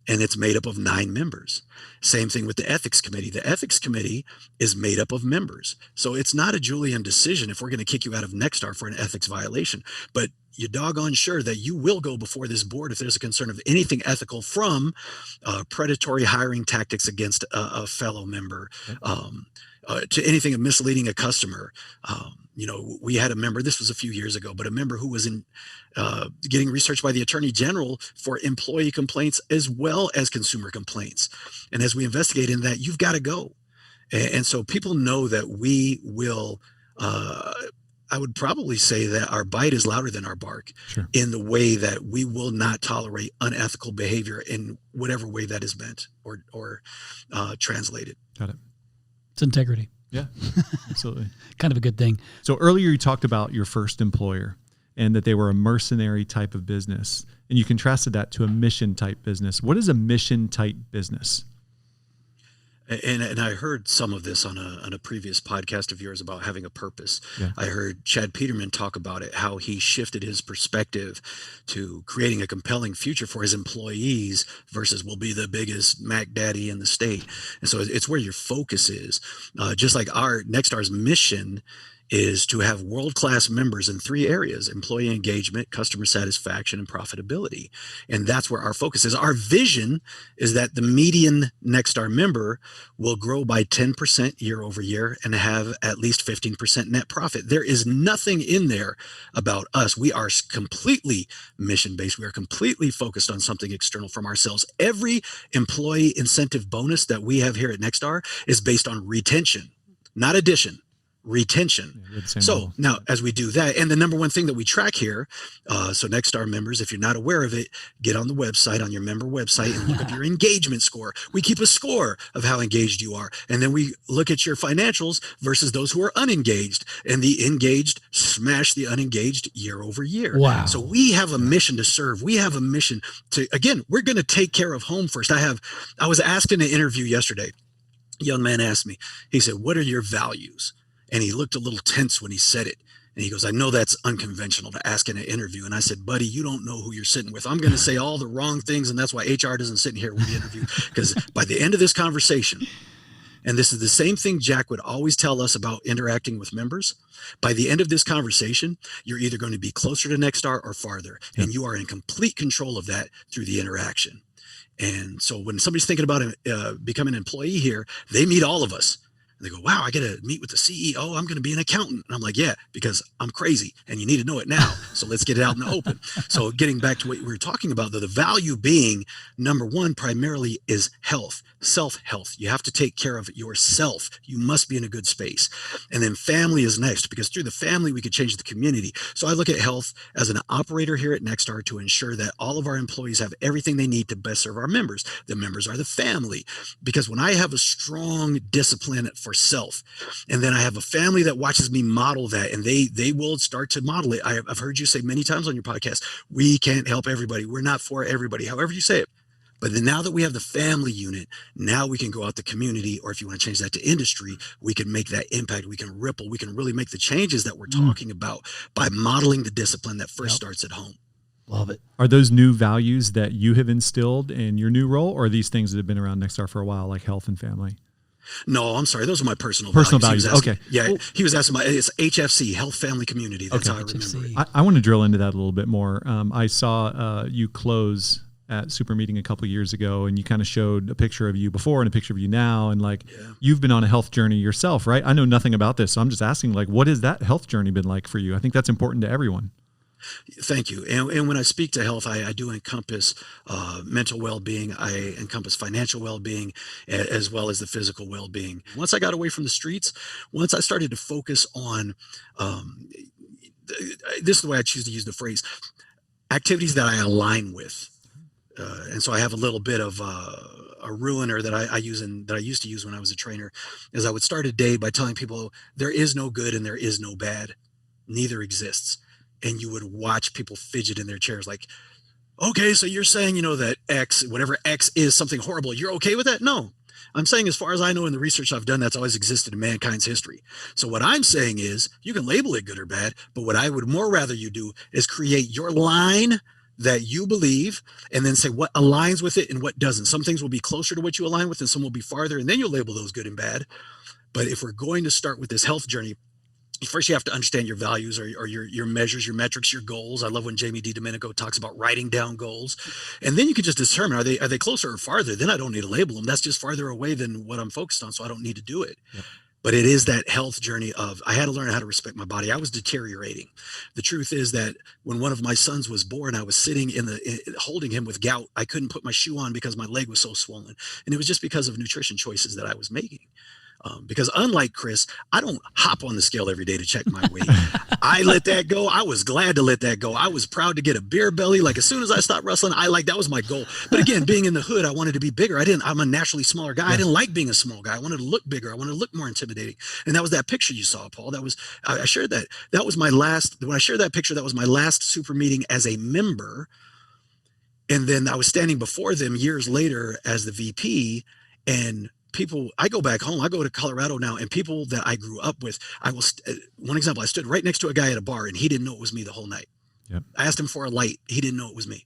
and it's made up of 9 members. Same thing with the ethics committee. The ethics committee is made up of members. So it's not a Julian decision if we're going to kick you out of Nexstar for an ethics violation, but you're doggone sure that you will go before this board if there's a concern of anything ethical, from predatory hiring tactics against a fellow member, to anything of misleading a customer. We had a member, this was a few years ago, but a member who was getting researched by the Attorney General for employee complaints as well as consumer complaints. And as we investigate in that, you've got to go. And so people know that we will, I would probably say that our bite is louder than our bark. Sure. In the way that we will not tolerate unethical behavior in whatever way that is meant or translated. Got it. It's integrity. Yeah, absolutely. Kind of a good thing. So earlier you talked about your first employer and that they were a mercenary type of business, and you contrasted that to a mission type business. What is a mission type business? And I heard some of this on a previous podcast of yours about having a purpose. Yeah. I heard Chad Peterman talk about it, how he shifted his perspective to creating a compelling future for his employees versus we'll be the biggest Mac Daddy in the state. And so it's where your focus is. Just like our Nexstar's mission is to have world-class members in 3 areas: employee engagement, customer satisfaction, and profitability. And that's where our focus is. Our vision is that the median Nexstar member will grow by 10% year over year and have at least 15% net profit. There is nothing in there about us. We are completely mission-based. We are completely focused on something external from ourselves. Every employee incentive bonus that we have here at Nexstar is based on retention, not addition. Retention. So now as we do that, and the number one thing that we track here, so Nexstar members, if you're not aware of it, get on the website, on your member website, and look up your engagement score. We keep a score of how engaged you are. And then we look at your financials versus those who are unengaged, and the engaged smash the unengaged year over year. Wow. So we have a mission to serve. We have a mission to, again, we're going to take care of home first. I was asked in an interview yesterday, a young man asked me, he said, what are your values? And he looked a little tense when he said it. And he goes, I know that's unconventional to ask in an interview. And I said, buddy, you don't know who you're sitting with. I'm going to say all the wrong things. And that's why HR doesn't sit in here with the interview. Because by the end of this conversation, And this is the same thing Jack would always tell us about interacting with members. By the end of this conversation, you're either going to be closer to Nexstar or farther, and you are in complete control of that through the interaction. And so when somebody's thinking about becoming an employee here, they meet all of us. And they go, wow, I get to meet with the CEO. I'm going to be an accountant. And I'm like, yeah, because I'm crazy and you need to know it now. So let's get it out in the open. So getting back to what we were talking about, the value being, number one, primarily is health, self-health. You have to take care of yourself. You must be in a good space. And then family is next, because through the family, we could change the community. So I look at health as an operator here at Nexstar to ensure that all of our employees have everything they need to best serve our members. The members are the family, because when I have a strong discipline for self, and then I have a family that watches me model that, and they will start to model it. I've heard you say many times on your podcast, we can't help everybody. We're not for everybody, however you say it. But then now that we have the family unit, now we can go out the community, or if you want to change that to industry, we can make that impact. We can ripple. We can really make the changes that we're talking about by modeling the discipline that first starts at home. Love it. Are those new values that you have instilled in your new role, or are these things that have been around Nexstar for a while, like health and family? No, I'm sorry. Those are my personal values. Asking, okay. Yeah. Well, he was asking it's HFC, Health Family Community. That's how I remember it. I want to drill into that a little bit more. I saw you close at Super Meeting a couple of years ago, and you kind of showed a picture of you before and a picture of you now. And you've been on a health journey yourself, right? I know nothing about this. So I'm just asking, what has that health journey been like for you? I think that's important to everyone. Thank you. And when I speak to health, I do encompass mental well-being. I encompass financial well-being, as well as the physical well-being. Once I got away from the streets, once I started to focus on, this is the way I choose to use the phrase, activities that I align with. And so I have a little bit of a ruiner that I use that I used to use when I was a trainer, is I would start a day by telling people there is no good and there is no bad. Neither exists. And you would watch people fidget in their chairs like, okay, so you're saying, that X, whatever X is, something horrible. You're okay with that? No. I'm saying, as far as I know in the research I've done, that's always existed in mankind's history. So what I'm saying is, you can label it good or bad, but what I would more rather you do is create your line that you believe, and then say what aligns with it and what doesn't. Some things will be closer to what you align with, and some will be farther, and then you'll label those good and bad. But if we're going to start with this health journey, first you have to understand your values, or your measures, your metrics, your goals. I love when Jamie DiDomenico talks about writing down goals. And then you can just determine, are they closer or farther? Then I don't need to label them. That's just farther away than what I'm focused on, so I don't need to do it. Yep. But it is that health journey of, I had to learn how to respect my body. I was deteriorating. The truth is that when one of my sons was born, I was sitting holding him with gout. I couldn't put my shoe on because my leg was so swollen. And it was just because of nutrition choices that I was making. Because unlike Chris, I don't hop on the scale every day to check my weight. I let that go. I was glad to let that go. I was proud to get a beer belly. Like, as soon as I stopped wrestling, that was my goal. But again, being in the hood, I wanted to be bigger. I'm a naturally smaller guy. I didn't like being a small guy. I wanted to look bigger. I wanted to look more intimidating. And that was that picture you saw, Paul. I shared that. That was my last, when I shared that picture, that was my last super meeting as a member. And then I was standing before them years later as the VP, and people, I go back home, I go to Colorado now, and people that I grew up with, one example, I stood right next to a guy at a bar, and he didn't know it was me the whole night. Yep. I asked him for a light. He didn't know it was me.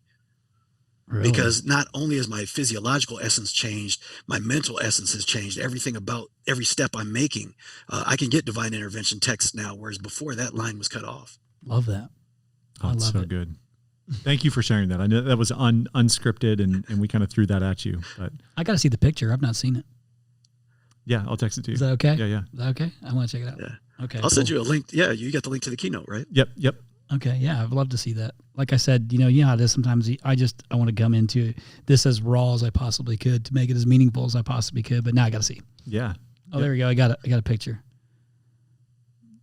Really? Because not only has my physiological essence changed, my mental essence has changed. Everything about every step I'm making, I can get divine intervention texts now, whereas before that line was cut off. Love that. Oh, it's so good. Thank you for sharing that. I know that was unscripted, and we kind of threw that at you. But I got to see the picture. I've not seen it. Yeah, I'll text it to you. Is that okay? Yeah. Is that okay? I want to check it out. Yeah. Okay. I'll send you a link. Yeah, you got the link to the keynote, right? Yep. Okay. Yeah, I'd love to see that. Like I said, how it is sometimes. I want to come into this as raw as I possibly could to make it as meaningful as I possibly could. But now I got to see. Yeah. Oh, there we go. I got a picture.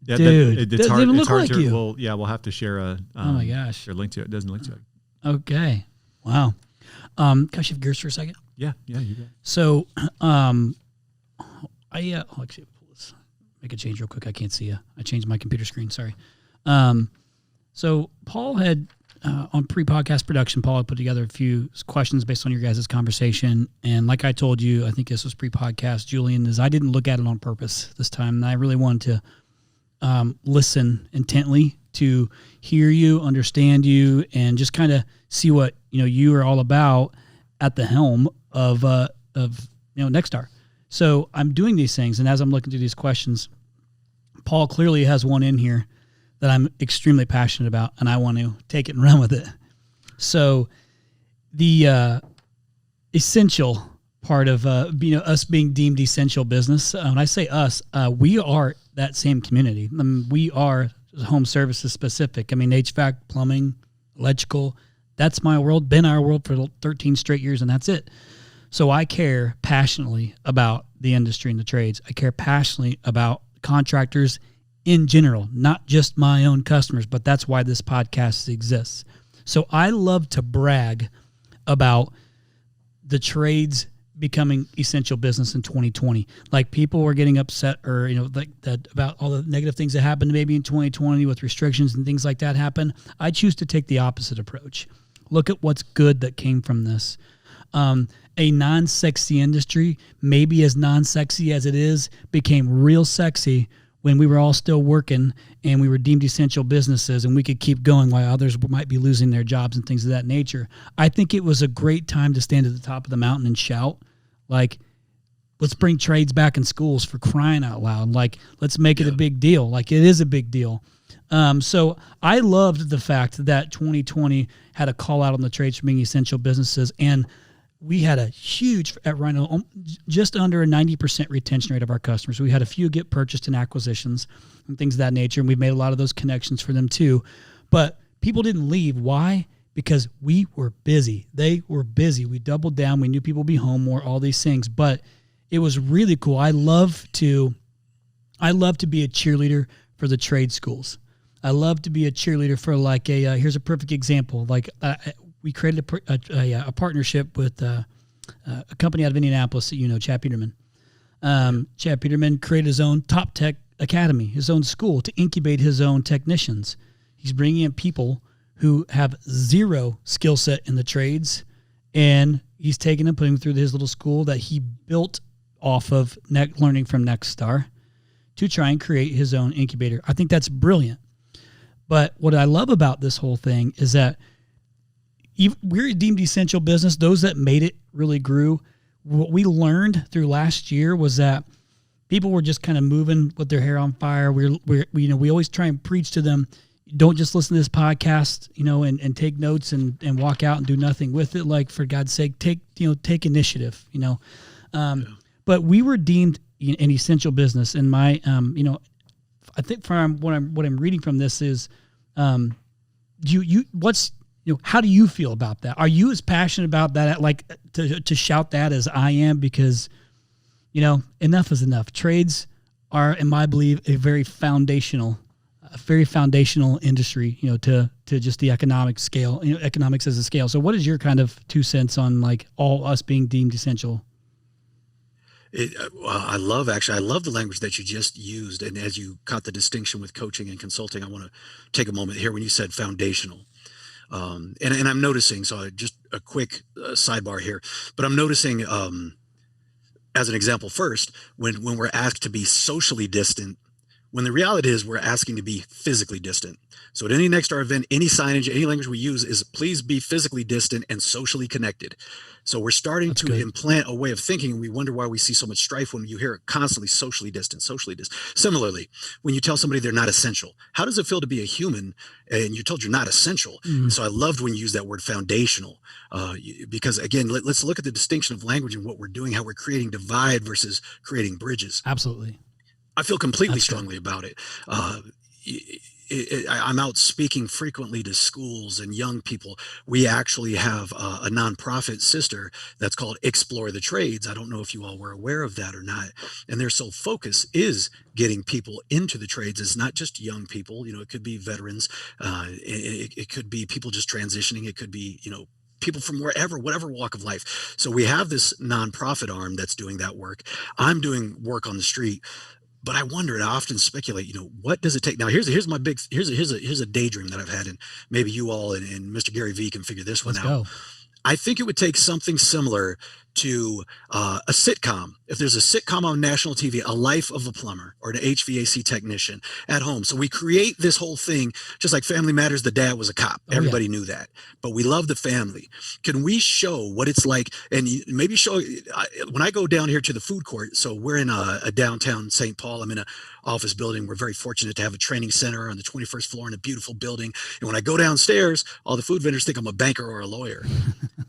Yeah, dude, it's hard. Even It's look hard like to. you. Well, yeah, we'll have to share a. Oh my gosh. Share a link to it. It doesn't link to it. Okay. Wow. Can I shift gears for a second? Yeah. You bet. So, actually, let's make a change real quick. I can't see you. I changed my computer screen. Sorry. So Paul had, on pre-podcast production, Paul had put together a few questions based on your guys' conversation. And like I told you, I think this was pre-podcast, Julian, I didn't look at it on purpose this time. And I really wanted to listen intently to hear you, understand you, and just kind of see what, you are all about at the helm of Nexstar. So I'm doing these things, and as I'm looking through these questions, Paul clearly has one in here that I'm extremely passionate about, and I want to take it and run with it. So the essential part of us being deemed essential business, when I say us, we are that same community. We are home services specific. I mean, HVAC, plumbing, electrical, that's my world, been our world for 13 straight years, and that's it. So I care passionately about the industry and the trades. I care passionately about contractors in general, not just my own customers, but that's why this podcast exists. So I love to brag about the trades becoming essential business in 2020. Like, people were getting upset, or like that, about all the negative things that happened maybe in 2020 with restrictions and things like that happen. I choose to take the opposite approach. Look at what's good that came from this. A non-sexy industry, maybe as non-sexy as it is, became real sexy when we were all still working and we were deemed essential businesses, and we could keep going while others might be losing their jobs and things of that nature. I think it was a great time to stand at the top of the mountain and shout, like, let's bring trades back in schools, for crying out loud. Like, let's make it a big deal. Like, it is a big deal. So I loved the fact that 2020 had a call out on the trades for being essential businesses, and we had a huge, at Rhino, just under a 90% retention rate of our customers. We had a few get purchased in acquisitions and things of that nature, and we've made a lot of those connections for them too. But people didn't leave. Why? Because we were busy. They were busy. We doubled down. We knew people would be home more, all these things. But it was really cool. I love to be a cheerleader for the trade schools. I love to be a cheerleader for, like, here's a perfect example. Like, we created a partnership with a company out of Indianapolis that Chad Peterman. Chad Peterman created his own Top Tech Academy, his own school to incubate his own technicians. He's bringing in people who have zero skill set in the trades, and he's taking them, putting them through his little school that he built off of learning from Nexstar to try and create his own incubator. I think that's brilliant. But what I love about this whole thing is that we're a deemed essential business. Those that made it really grew. What we learned through last year was that people were just kind of moving with their hair on fire. We always try and preach to them, don't just listen to this podcast, and take notes and walk out and do nothing with it. Like, for God's sake, take initiative, But we were deemed an essential business. And my, I think from what I'm reading from this is, how do you feel about that? Are you as passionate about that, like to shout that, as I am? Because, enough is enough. Trades are, in my belief, a very foundational industry, to just the economic scale, economics as a scale. So what is your kind of 2 cents on, like, all us being deemed essential? I love the language that you just used. And as you caught the distinction with coaching and consulting, I want to take a moment here when you said foundational. And I'm noticing, so just a quick sidebar here, but I'm noticing, as an example first, when we're asked to be socially distant, when the reality is we're asking to be physically distant. So at any Nexstar event, any signage, any language we use is please be physically distant and socially connected. So we're starting to implant a way of thinking, and we wonder why we see so much strife when you hear it constantly socially distant. Similarly, when you tell somebody they're not essential, how does it feel to be a human and you're told you're not essential? Mm-hmm. So I loved when you use that word foundational, because again, let's look at the distinction of language and what we're doing, how we're creating divide versus creating bridges. Absolutely. I feel completely strongly about it. I'm out speaking frequently to schools and young people. We actually have a nonprofit sister that's called Explore the Trades. I don't know if you all were aware of that or not. And their sole focus is getting people into the trades. It's not just young people. It could be veterans. It could be people just transitioning. It could be, people from whatever walk of life. So we have this nonprofit arm that's doing that work. I'm doing work on the street. But I wonder, and I often speculate, what does it take? Now, here's a daydream that I've had, and maybe you all and Mr. Gary V can figure this one out. Go. I think it would take something similar to a sitcom. If there's a sitcom on national TV, A Life of a Plumber or an HVAC technician at home. So we create this whole thing, just like Family Matters, the dad was a cop. Everybody knew that. But we love the family. Can we show what it's like? And maybe show, when I go down here to the food court, so we're in a downtown St. Paul. I'm in an office building. We're very fortunate to have a training center on the 21st floor in a beautiful building. And when I go downstairs, all the food vendors think I'm a banker or a lawyer.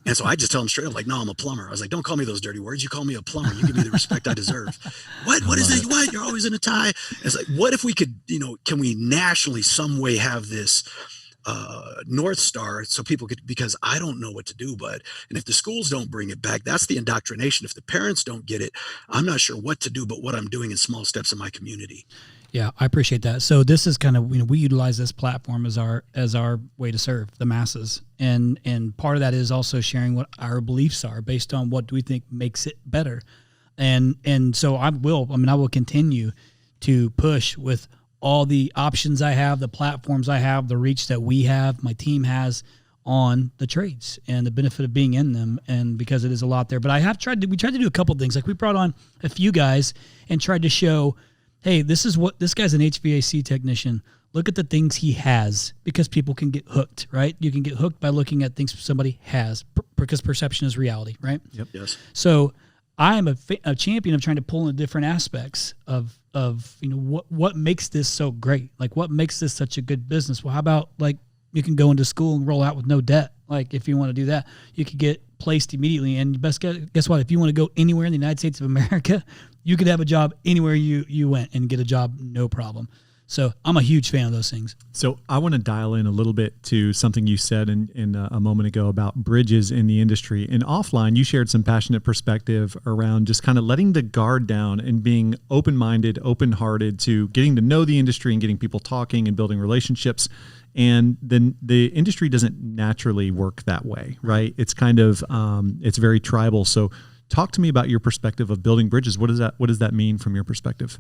And so I just tell them straight up, like, no, I'm a plumber. I was like, don't call me those dirty words. You call me a plumber. You give me the respect I deserve. What is that? What? You're always in a tie. And it's like, what if we could, can we nationally some way have this North Star so people could, because I don't know what to do, and if the schools don't bring it back, that's the indoctrination. If the parents don't get it, I'm not sure what to do, but what I'm doing in small steps in my community. Yeah, I appreciate that. So this is kind of, we utilize this platform as our way to serve the masses. And part of that is also sharing what our beliefs are based on what do we think makes it better. And so I will continue to push with all the options I have, the platforms I have, the reach that we have, my team has on the trades and the benefit of being in them. And because it is a lot there, but we tried to do a couple of things. Like we brought on a few guys and tried to show, hey, this guy's an HVAC technician. Look at the things he has, because people can get hooked, right? You can get hooked by looking at things somebody has, because perception is reality, right? Yep. Yes. So I am a champion of trying to pull in different aspects of what makes this so great? Like, what makes this such a good business? Well, how about, like, you can go into school and roll out with no debt. Like, if you want to do that, you could get placed immediately. And guess what? If you want to go anywhere in the United States of America, you could have a job anywhere you went and get a job, no problem. So I'm a huge fan of those things. So I want to dial in a little bit to something you said in a moment ago about bridges in the industry. And offline, you shared some passionate perspective around just kind of letting the guard down and being open-minded, open-hearted to getting to know the industry and getting people talking and building relationships. And then the industry doesn't naturally work that way, right? It's kind of, it's very tribal. So talk to me about your perspective of building bridges. What does that mean from your perspective?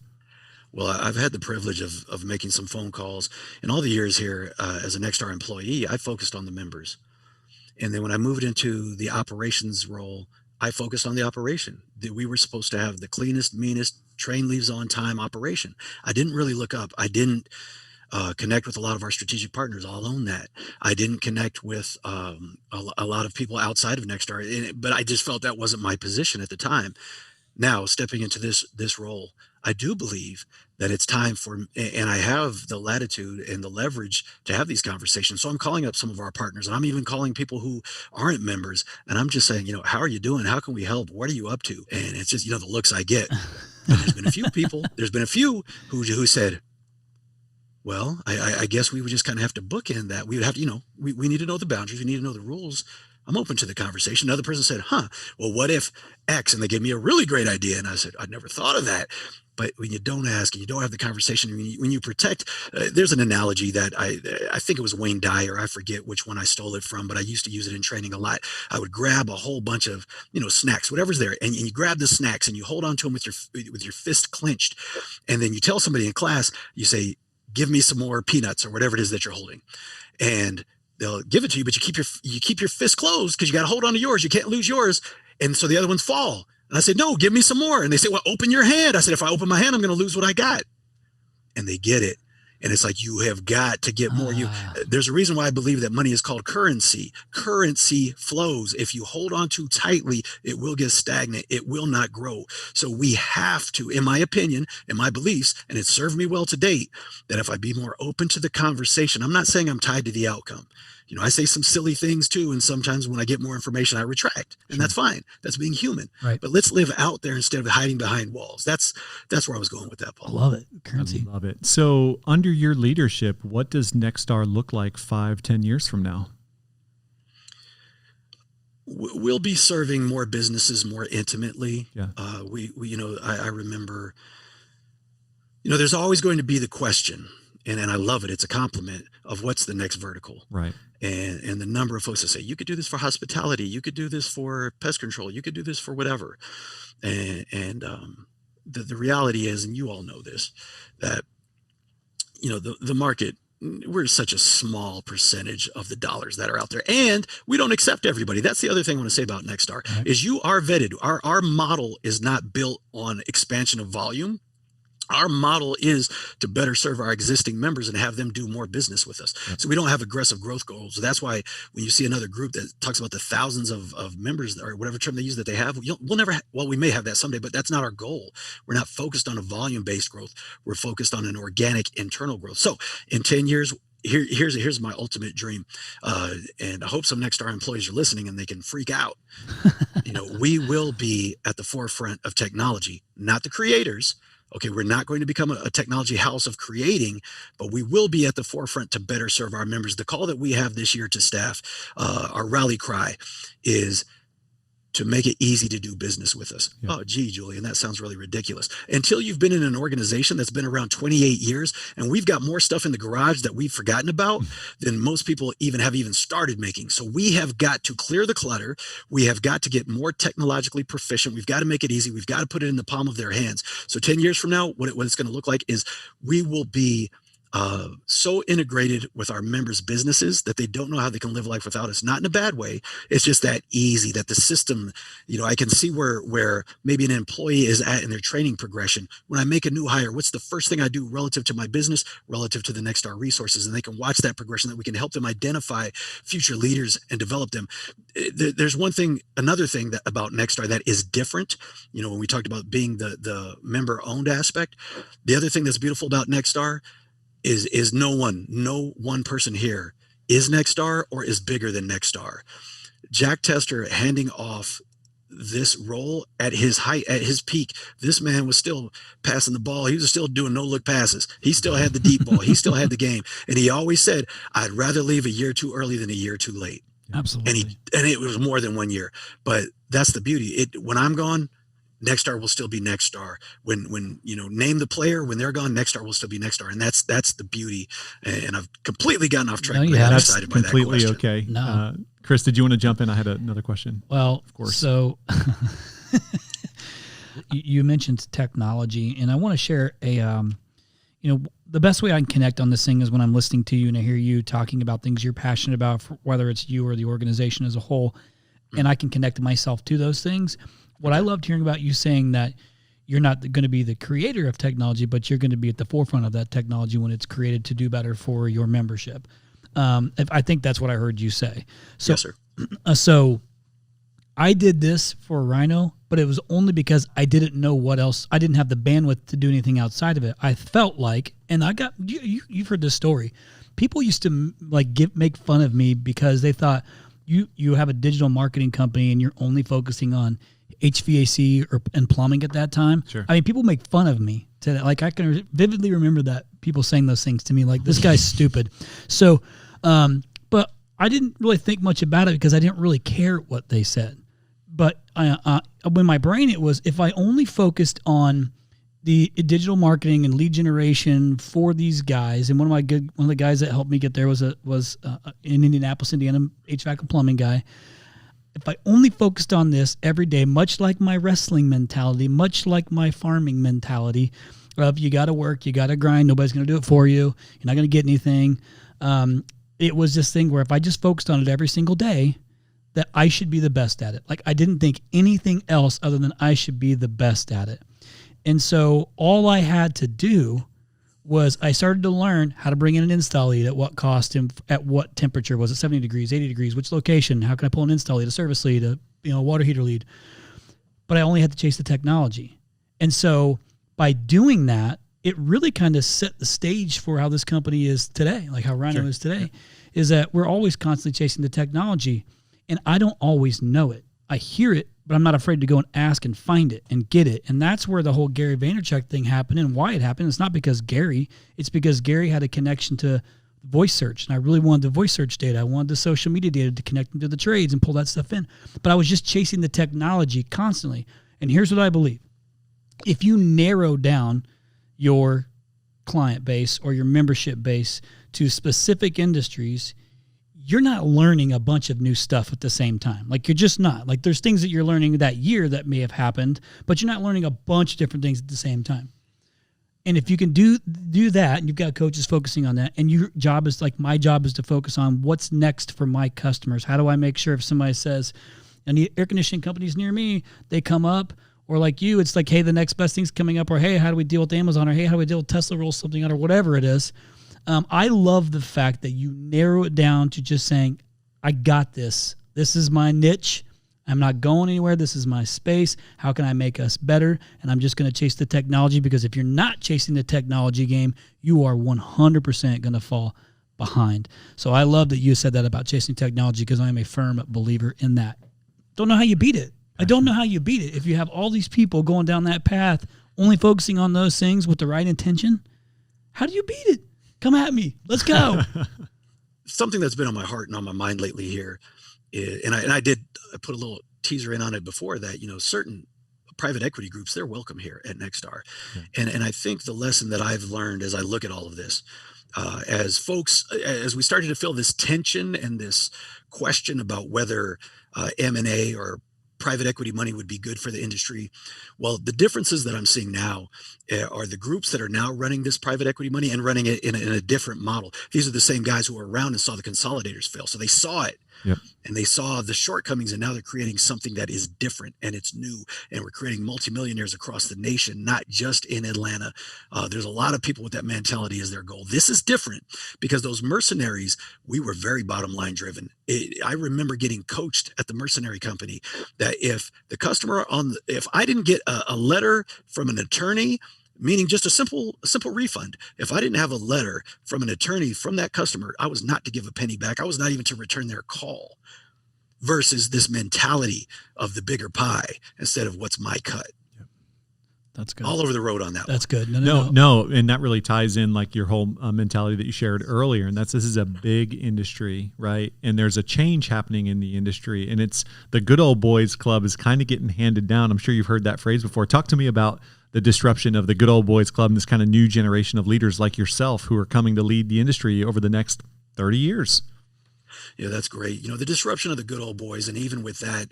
Well, I've had the privilege of making some phone calls. In all the years here as a Nexstar employee, I focused on the members. And then when I moved into the operations role, I focused on the operation. We were supposed to have the cleanest, meanest, train leaves on time operation. I didn't really look up. I didn't connect with a lot of our strategic partners. I'll own that. I didn't connect with a lot of people outside of Nexstar, but I just felt that wasn't my position at the time. Now, stepping into this role, I do believe that it's time for, and I have the latitude and the leverage to have these conversations. So I'm calling up some of our partners, and I'm even calling people who aren't members, and I'm just saying, how are you doing? How can we help? What are you up to? And it's just, the looks I get. And there's been a few who said, well, I guess we would just kind of have to bookend that. We would have to, we need to know the boundaries. We need to know the rules. I'm open to the conversation. Another person said, well, what if X? And they gave me a really great idea. And I said, I'd never thought of that. But when you don't ask and you don't have the conversation, when you protect, there's an analogy that I think it was Wayne Dyer. I forget which one I stole it from, but I used to use it in training a lot. I would grab a whole bunch of, snacks, whatever's there. And you grab the snacks and you hold on to them with your fist clenched. And then you tell somebody in class, you say, give me some more peanuts or whatever it is that you're holding. And they'll give it to you, but you keep your fist closed because you got to hold on to yours. You can't lose yours. And so the other ones fall. And I said, no, give me some more. And they say, well, open your hand. I said, if I open my hand, I'm going to lose what I got. And they get it. And it's like, you have got to get more. There's a reason why I believe that money is called currency. Currency flows. If you hold on too tightly, it will get stagnant. It will not grow. So we have to, in my opinion, in my beliefs, and it's served me well to date, that if I be more open to the conversation, I'm not saying I'm tied to the outcome. I say some silly things too. And sometimes when I get more information, I retract, and that's fine. That's being human. Right. But let's live out there instead of hiding behind walls. That's where I was going with that, Paul. I love it. Currency. I love it. So under your leadership, what does Nexstar look like 5-10 years from now? We'll be serving more businesses more intimately. Yeah. I remember, there's always going to be the question, and I love it. It's a compliment of what's the next vertical. Right. And the number of folks that say, you could do this for hospitality, you could do this for pest control, you could do this for whatever. And the reality is, and you all know this, that, the market we're such a small percentage of the dollars that are out there, and we don't accept everybody. That's the other thing I want to say about Nexstar is you are vetted. Our model is not built on expansion of volume. Our model is to better serve our existing members and have them do more business with us. Yep. So we don't have aggressive growth goals. So that's why when you see another group that talks about the thousands of members or whatever term they use that they have, we'll never, we may have that someday, but that's not our goal. We're not focused on a volume-based growth. We're focused on an organic internal growth. So in 10 years, here's my ultimate dream. And I hope some Nexstar employees are listening and they can freak out. We will be at the forefront of technology, not the creators. Okay, we're not going to become a technology house of creating, but we will be at the forefront to better serve our members. The call that we have this year to staff, our rally cry, is to make it easy to do business with us. Yep. Oh, gee, Julian, that sounds really ridiculous. Until you've been in an organization that's been around 28 years and we've got more stuff in the garage that we've forgotten about than most people have started making. So we have got to clear the clutter. We have got to get more technologically proficient. We've got to make it easy. We've got to put it in the palm of their hands. So 10 years from now, what it's going to look like is we will be so integrated with our members' businesses that they don't know how they can live life without us. Not in a bad way. It's just that easy that the system, I can see where maybe an employee is at in their training progression. When I make a new hire, what's the first thing I do relative to my business, relative to the Nexstar resources? And they can watch that progression, that we can help them identify future leaders and develop them. There's another thing about Nexstar that is different. When we talked about being the member-owned aspect, the other thing that's beautiful about Nexstar is no one person here is Nexstar or is bigger than Nexstar. Jack Tester handing off this role at his height, at his peak, this man was still passing the ball. He was still doing no-look passes. He still had the deep ball. He still had the game. And he always said, I'd rather leave a year too early than a year too late. Absolutely. And it was more than 1 year. But that's the beauty. When I'm gone, Nexstar will still be Nexstar. When name the player, when they're gone, Nexstar will still be Nexstar, and that's the beauty. And I've completely gotten off track. No, I'm that's excited by completely that okay. No. Chris, did you want to jump in? I had another question. Well, of course. So you mentioned technology, and I want to share the best way I can connect on this thing is when I'm listening to you and I hear you talking about things you're passionate about, whether it's you or the organization as a whole, and I can connect myself to those things. What I loved hearing about you saying that you're not going to be the creator of technology, but you're going to be at the forefront of that technology when it's created to do better for your membership. I think that's what I heard you say. So, yes, sir. So I did this for Rhino, but it was only because I didn't know what else. I didn't have the bandwidth to do anything outside of it. I felt like, and I got you've heard this story. People used to make fun of me because they thought you have a digital marketing company and you're only focusing on HVAC and plumbing at that time. Sure. I mean, people make fun of me today. Like I can vividly remember that people saying those things to me, like this guy's stupid. So, but I didn't really think much about it because I didn't really care what they said. But when my brain, it was, if I only focused on the digital marketing and lead generation for these guys, and one of the guys that helped me get there was an Indianapolis, Indiana HVAC and plumbing guy. If I only focused on this every day, much like my wrestling mentality, much like my farming mentality of you got to work, you got to grind, nobody's going to do it for you, you're not going to get anything. It was this thing where if I just focused on it every single day, that I should be the best at it. Like I didn't think anything else other than I should be the best at it. And so all I had to do was I started to learn how to bring in an install lead, at what cost and at what temperature. Was it 70 degrees, 80 degrees, which location? How can I pull an install lead, a service lead, a water heater lead? But I only had to chase the technology. And so by doing that, it really kind of set the stage for how this company is today, like how Rhino is today, is that we're always constantly chasing the technology. And I don't always know it. I hear it, but I'm not afraid to go and ask and find it and get it. And that's where the whole Gary Vaynerchuk thing happened and why it happened. It's not because Gary, it's because Gary had a connection to voice search. And I really wanted the voice search data. I wanted the social media data to connect them to the trades and pull that stuff in. But I was just chasing the technology constantly. And here's what I believe. If you narrow down your client base or your membership base to specific industries, you're not learning a bunch of new stuff at the same time. Like you're just not. Like there's things that you're learning that year that may have happened, but you're not learning a bunch of different things at the same time. And if you can do that, and you've got coaches focusing on that, and your job is like my job is to focus on what's next for my customers. How do I make sure if somebody says, any air conditioning companies near me, they come up, or like you, it's like, hey, the next best thing's coming up, or hey, how do we deal with Amazon, or hey, how do we deal with Tesla rolls something out, or whatever it is. I love the fact that you narrow it down to just saying, I got this. This is my niche. I'm not going anywhere. This is my space. How can I make us better? And I'm just going to chase the technology, because if you're not chasing the technology game, you are 100% going to fall behind. So I love that you said that about chasing technology, because I am a firm believer in that. Don't know how you beat it. I don't know how you beat it. If you have all these people going down that path, only focusing on those things with the right intention, how do you beat it? Come at me. Let's go. Something that's been on my heart and on my mind lately here, and I put a little teaser in on it before that, certain private equity groups, they're welcome here at Nexstar. Yeah. And I think the lesson that I've learned as I look at all of this, as we started to feel this tension and this question about whether M&A or private equity money would be good for the industry. Well, the differences that I'm seeing now are the groups that are now running this private equity money and running it in a different model. These are the same guys who were around and saw the consolidators fail. So they saw it. Yep. And they saw the shortcomings, and now they're creating something that is different and it's new. And we're creating multimillionaires across the nation, not just in Atlanta. There's a lot of people with that mentality as their goal. This is different because those mercenaries, we were very bottom line driven. I remember getting coached at the mercenary company that if the customer if I didn't get a letter from an attorney, meaning just a simple refund. If I didn't have a letter from an attorney from that customer, I was not to give a penny back. I was not even to return their call, versus this mentality of the bigger pie instead of what's my cut. That's good. All over the road on that. That's one. good. No. And that really ties in like your whole mentality that you shared earlier. And this is a big industry, right? And there's a change happening in the industry, and it's the good old boys club is kind of getting handed down. I'm sure you've heard that phrase before. Talk to me about the disruption of the good old boys club and this kind of new generation of leaders like yourself who are coming to lead the industry over the next 30 years. Yeah, that's great. The disruption of the good old boys. And even with that,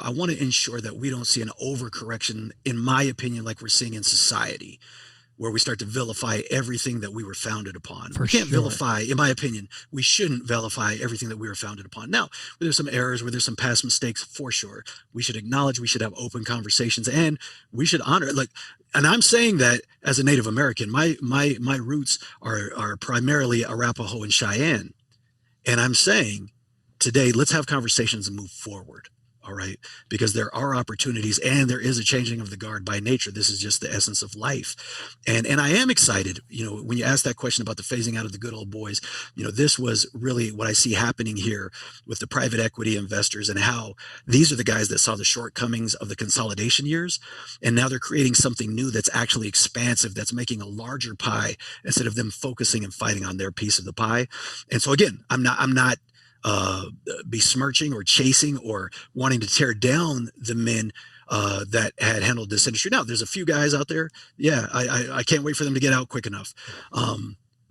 I want to ensure that we don't see an overcorrection, in my opinion, like we're seeing in society, where we start to vilify everything that we were founded upon. We can't vilify, in my opinion, we shouldn't vilify everything that we were founded upon. Now, where there's some errors, where there's some past mistakes, for sure, we should acknowledge, we should have open conversations, and we should honor it. And I'm saying that as a Native American, my roots are primarily Arapaho and Cheyenne. And I'm saying today, let's have conversations and move forward. All right. Because there are opportunities, and there is a changing of the guard by nature. This is just the essence of life. And I am excited, when you ask that question about the phasing out of the good old boys, this was really what I see happening here with the private equity investors, and how these are the guys that saw the shortcomings of the consolidation years. And now they're creating something new that's actually expansive, that's making a larger pie instead of them focusing and fighting on their piece of the pie. And so again, I'm not besmirching or chasing or wanting to tear down the men that had handled this industry. Now, there's a few guys out there. Yeah, I can't wait for them to get out quick enough.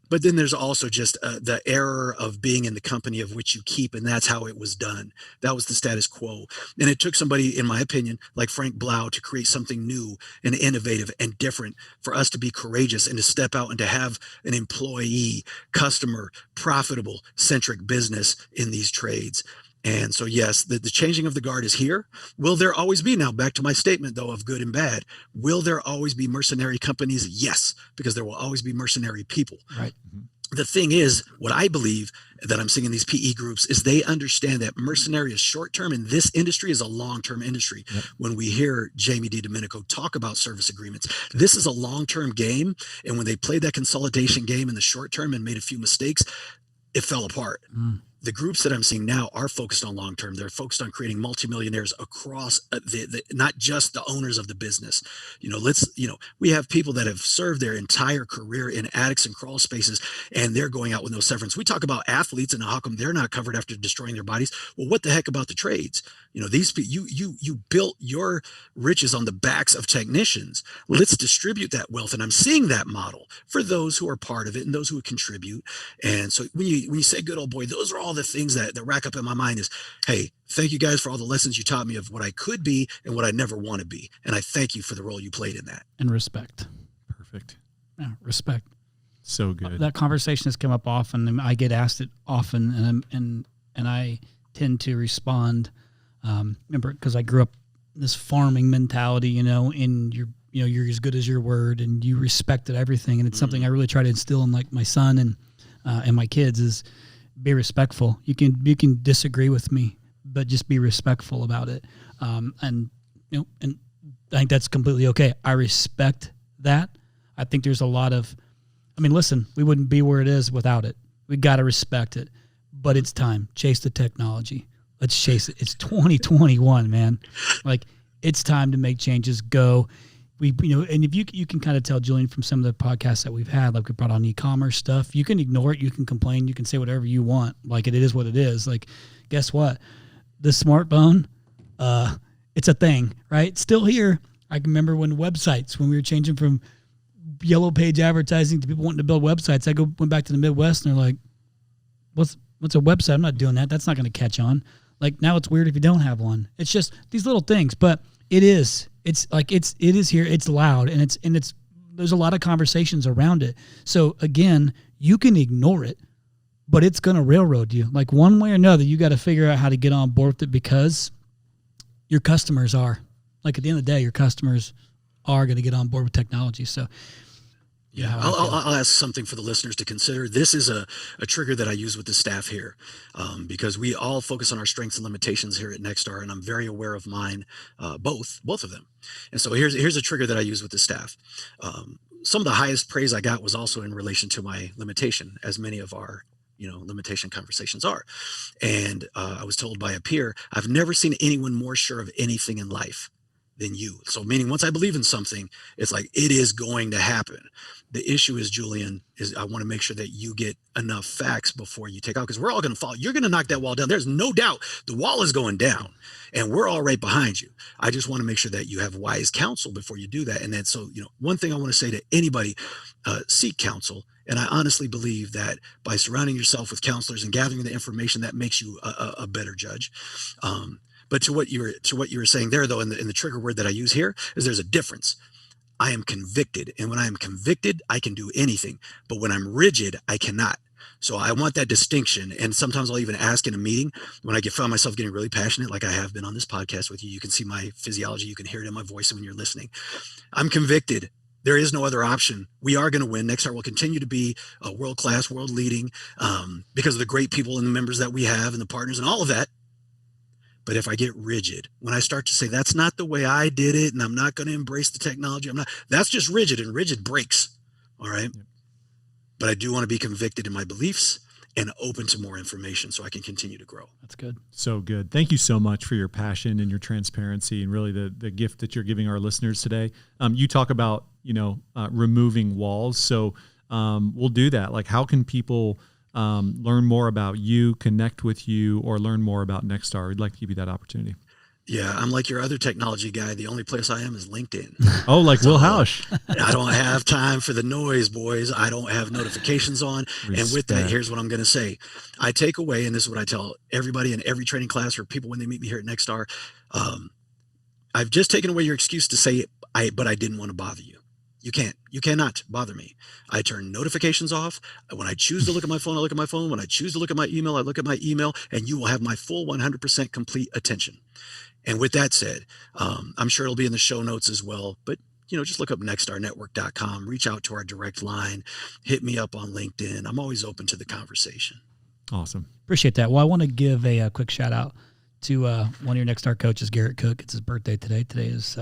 But then there's also just the error of being in the company of which you keep, and that's how it was done. That was the status quo. And it took somebody, in my opinion, like Frank Blau, to create something new and innovative and different for us to be courageous and to step out and to have an employee, customer, profitable, centric business in these trades. And so, yes, the changing of the guard is here. Will there always be, now back to my statement, though, of good and bad, will there always be mercenary companies? Yes, because there will always be mercenary people. Right. The thing is, what I believe that I'm seeing in these PE groups is they understand that mercenary is short-term, and this industry is a long-term industry. Yep. When we hear Jamie DiDomenico talk about service agreements, this is a long-term game. And when they played that consolidation game in the short term and made a few mistakes, it fell apart. The groups that I'm seeing now are focused on long-term. They're focused on creating multimillionaires across not just the owners of the business. We have people that have served their entire career in attics and crawl spaces, and they're going out with no severance. We talk about athletes and how come they're not covered after destroying their bodies. Well, what the heck about the trades? These you built your riches on the backs of technicians. Let's distribute that wealth, and I'm seeing that model for those who are part of it and those who would contribute. And so when you say good old boy, those are all the things that rack up in my mind is, hey, thank you guys for all the lessons you taught me of what I could be and what I never want to be. And I thank you for the role you played in that. And respect. Perfect. Yeah, respect. So good. That conversation has come up often, and I get asked it often, and I tend to respond. Remember, because I grew up in this farming mentality, in you're as good as your word, and you respected everything, and it's something I really try to instill in like my son and my kids is be respectful. You can disagree with me, but just be respectful about it. And I think that's completely okay. I respect that. I think there's a lot of, listen, we wouldn't be where it is without it. We got to respect it, but it's time. Chase the technology. Let's chase it. It's 2021, man. Like it's time to make changes. Go. And if you can kind of tell, Julian, from some of the podcasts that we've had, like we brought on e-commerce stuff, you can ignore it. You can complain. You can say whatever you want. Like it is what it is. Like, guess what? The smartphone, it's a thing, right? It's still here. I can remember when we were changing from yellow page advertising to people wanting to build websites. Went back to the Midwest and they're like, what's a website? I'm not doing that. That's not going to catch on. Like now it's weird if you don't have one. It's just these little things, but it is. It is here. It's loud and it's there's a lot of conversations around it. So again, you can ignore it, but it's going to railroad you. Like one way or another, you got to figure out how to get on board with it because your customers are. Like at the end of the day, your customers are going to get on board with technology. So yeah, I'll ask something for the listeners to consider. This is a trigger that I use with the staff here because we all focus on our strengths and limitations here at Nexstar, and I'm very aware of mine, both of them. And so here's a trigger that I use with the staff. Some of the highest praise I got was also in relation to my limitation, as many of our limitation conversations are. And I was told by a peer, I've never seen anyone more sure of anything in life than you. So meaning once I believe in something, it's like it is going to happen. The issue is, Julian, is I want to make sure that you get enough facts before you take out, because we're all going to fall. You're going to knock that wall down. There's no doubt the wall is going down and we're all right behind you. I just want to make sure that you have wise counsel before you do that. And then, so, one thing I want to say to anybody, seek counsel. And I honestly believe that by surrounding yourself with counselors and gathering the information, that makes you a better judge. But to what you were saying there, though, in the trigger word that I use here is there's a difference. I am convicted, and when I am convicted, I can do anything. But when I'm rigid, I cannot. So I want that distinction. And sometimes I'll even ask in a meeting when I find myself getting really passionate, like I have been on this podcast with you. You can see my physiology. You can hear it in my voice when you're listening. I'm convicted. There is no other option. We are going to win. Nexstar will continue to be a world-class, world-leading because of the great people and the members that we have and the partners and all of that. But if I get rigid, when I start to say, that's not the way I did it, and I'm not going to embrace the technology, that's just rigid, and rigid breaks. All right. Yep. But I do want to be convicted in my beliefs and open to more information so I can continue to grow. That's good. So good. Thank you so much for your passion and your transparency and really the gift that you're giving our listeners today. You talk about, removing walls. So we'll do that. Like, how can people learn more about you, connect with you, or learn more about Nexstar? We'd like to give you that opportunity. Yeah, I'm like your other technology guy. The only place I am is LinkedIn. Oh, like Will Hausch. I don't have time for the noise, boys. I don't have notifications on. Respect. And with that, here's what I'm going to say. I take away, and this is what I tell everybody in every training class or people when they meet me here at Nexstar. I've just taken away your excuse to say, but I didn't want to bother you. You cannot bother me. I turn notifications off. When I choose to look at my phone, I look at my phone. When I choose to look at my email, I look at my email, and you will have my full 100% complete attention. And with that said, I'm sure it'll be in the show notes as well, but just look up nexstarnetwork.com, reach out to our direct line, hit me up on LinkedIn. I'm always open to the conversation. Awesome. Appreciate that. Well, I want to give a quick shout out to one of your Nexstar coaches, Garrett Cook. It's his birthday today. Today is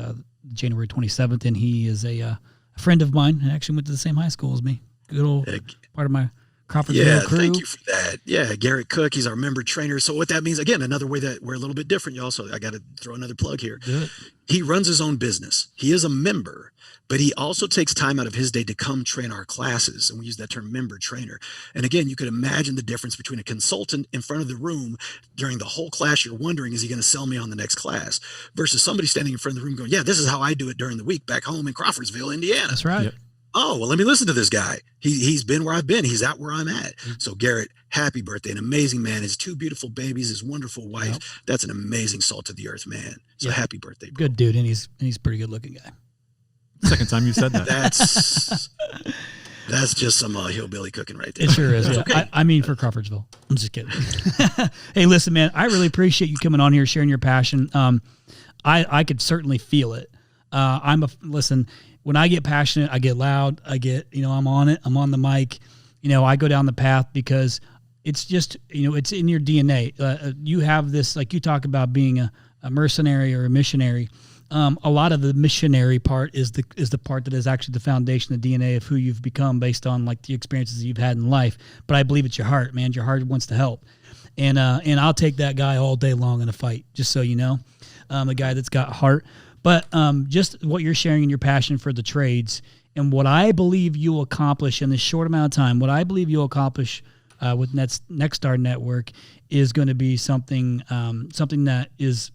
January 27th, and he is a friend of mine and actually went to the same high school as me. Good old part of my Crawfordsville crew. Thank you for that. Yeah, Garrett Cook, he's our member trainer. So what that means, again, another way that we're a little bit different, y'all. So I got to throw another plug here. Good. He runs his own business. He is a member, but he also takes time out of his day to come train our classes. And we use that term member trainer. And again, you could imagine the difference between a consultant in front of the room during the whole class. You're wondering, is he going to sell me on the next class? Versus somebody standing in front of the room going, yeah, this is how I do it during the week back home in Crawfordsville, Indiana. That's right. Yep. Oh, well, let me listen to this guy. He's been where I've been. He's out where I'm at. So Garrett, happy birthday. An amazing man. His 2 beautiful babies, his wonderful wife. Yep. That's an amazing salt of the earth, man. So happy birthday, bro. Good dude. And he's a pretty good looking guy. Second time you said that. That's That's just some hillbilly cooking right there. It sure is. Yeah. Okay. I mean, for Crawfordsville. I'm just kidding. Hey, listen, man, I really appreciate you coming on here, sharing your passion. I could certainly feel it. Listen, when I get passionate, I get loud. I'm on it. I'm on the mic. I go down the path because it's just, it's in your DNA. You have this, like you talk about being a mercenary or a missionary. A lot of the missionary part is the part that is actually the foundation, the DNA of who you've become based on like the experiences you've had in life. But I believe it's your heart, man. Your heart wants to help. And I'll take that guy all day long in a fight, just so you know, a guy that's got heart. But just what you're sharing in your passion for the trades and what I believe you'll accomplish in this short amount of time, what I believe you'll accomplish with Nexstar Network is going to be something that is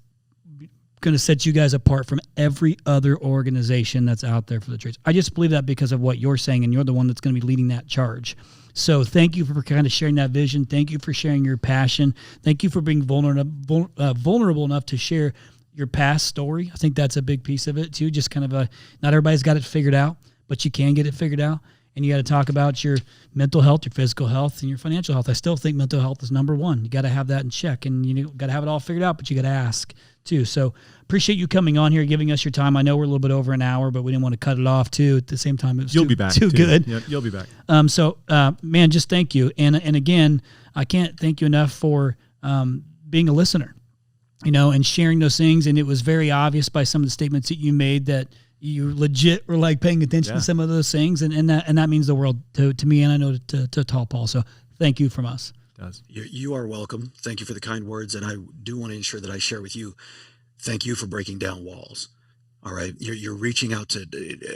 going to set you guys apart from every other organization that's out there for the trades. I just believe that because of what you're saying, and you're the one that's going to be leading that charge. So thank you for kind of sharing that vision. Thank you for sharing your passion. Thank you for being vulnerable enough to share your past story. I think that's a big piece of it too. Just kind of not everybody's got it figured out, but you can get it figured out. And you got to talk about your mental health, your physical health, and your financial health. I still think mental health is number one. You got to have that in check, and you got to have it all figured out, but you got to ask too. So appreciate you coming on here, giving us your time. I know we're a little bit over an hour, but we didn't want to cut it off too. At the same time, it was You'll be back too good. Yep, you'll be back. Man, just thank you. And again, I can't thank you enough for being a listener, and sharing those things. And it was very obvious by some of the statements that you made that you legit were like paying attention to some of those things. And that means the world to me. And I know to Tall Paul. So thank you from us. You are welcome. Thank you for the kind words. And I do want to ensure that I share with you, thank you for breaking down walls. All right. You're reaching out to,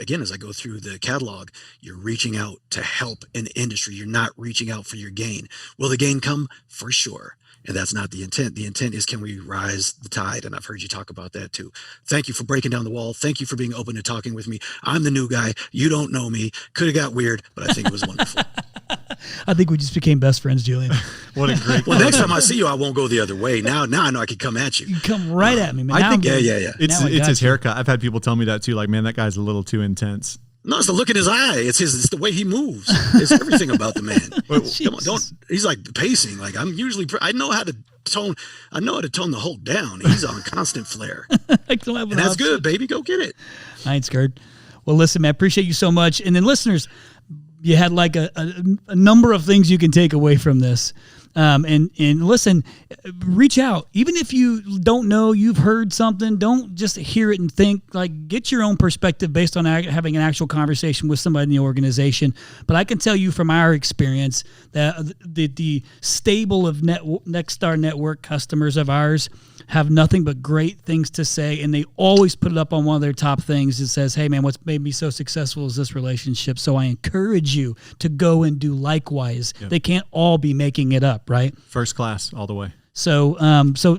again, as I go through the catalog, you're reaching out to help an industry. You're not reaching out for your gain. Will the gain come? For sure. And that's not the intent. The intent is, can we rise the tide? And I've heard you talk about that too. Thank you for breaking down the wall. Thank you for being open to talking with me. I'm the new guy. You don't know me. Could have got weird, but I think it was wonderful. I think we just became best friends, Julian. What a great. Well, next time I see you, I won't go the other way. Now I know I can come at you. You come right at me, man. I think, yeah. It's his haircut. I've had people tell me that too. Like, man, that guy's a little too intense. No, it's the look in his eye. It's the way he moves. It's everything about the man. Come on, don't. He's like pacing. Like I'm usually. I know how to tone the Hulk down. He's on constant flare. And that's good, baby. Go get it. I ain't scared. Well, listen, man, appreciate you so much. And then listeners, you had like a number of things you can take away from this. And listen, reach out. Even if you don't know, you've heard something, don't just hear it and think. Like, get your own perspective based on having an actual conversation with somebody in the organization. But I can tell you from our experience that the stable of Nexstar Network customers of ours have nothing but great things to say, and they always put it up on one of their top things. It says, hey, man, what's made me so successful is this relationship, so I encourage you to go and do likewise. Yep. They can't all be making it up, right? First class all the way. So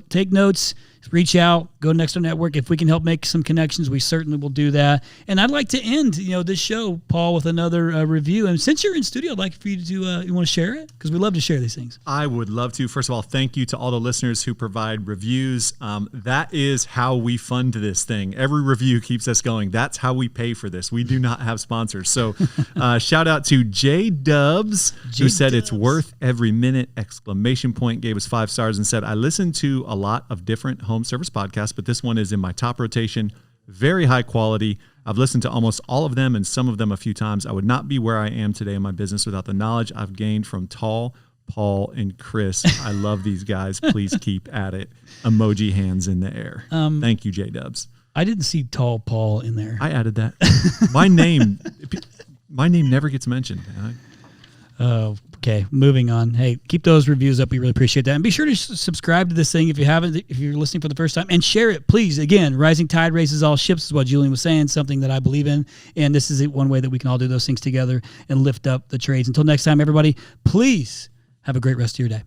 take notes, reach out, go to Nexstar Network. If we can help make some connections, we certainly will do that. And I'd like to end, this show, Paul, with another review. And since you're in studio, I'd like for you to you want to share it? Because we love to share these things. I would love to. First of all, thank you to all the listeners who provide reviews. That is how we fund this thing. Every review keeps us going. That's how we pay for this. We do not have sponsors. So shout out to J Dubs, who said it's worth every minute, ! Gave us 5 stars and said, I listen to a lot of different home service podcasts, but this one is in my top rotation. Very high quality. I've listened to almost all of them and some of them a few times. I would not be where I am today in my business without the knowledge I've gained from Tall, Paul, and Chris. I love these guys. Please keep at it. Emoji hands in the air. Thank you, J Dubs. I didn't see Tall Paul in there. I added that. My name never gets mentioned. Okay, moving on. Hey, keep those reviews up. We really appreciate that. And be sure to subscribe to this thing if you haven't, if you're listening for the first time, and share it, please. Again, rising tide raises all ships is what Julian was saying, something that I believe in. And this is one way that we can all do those things together and lift up the trades. Until next time, everybody, please have a great rest of your day.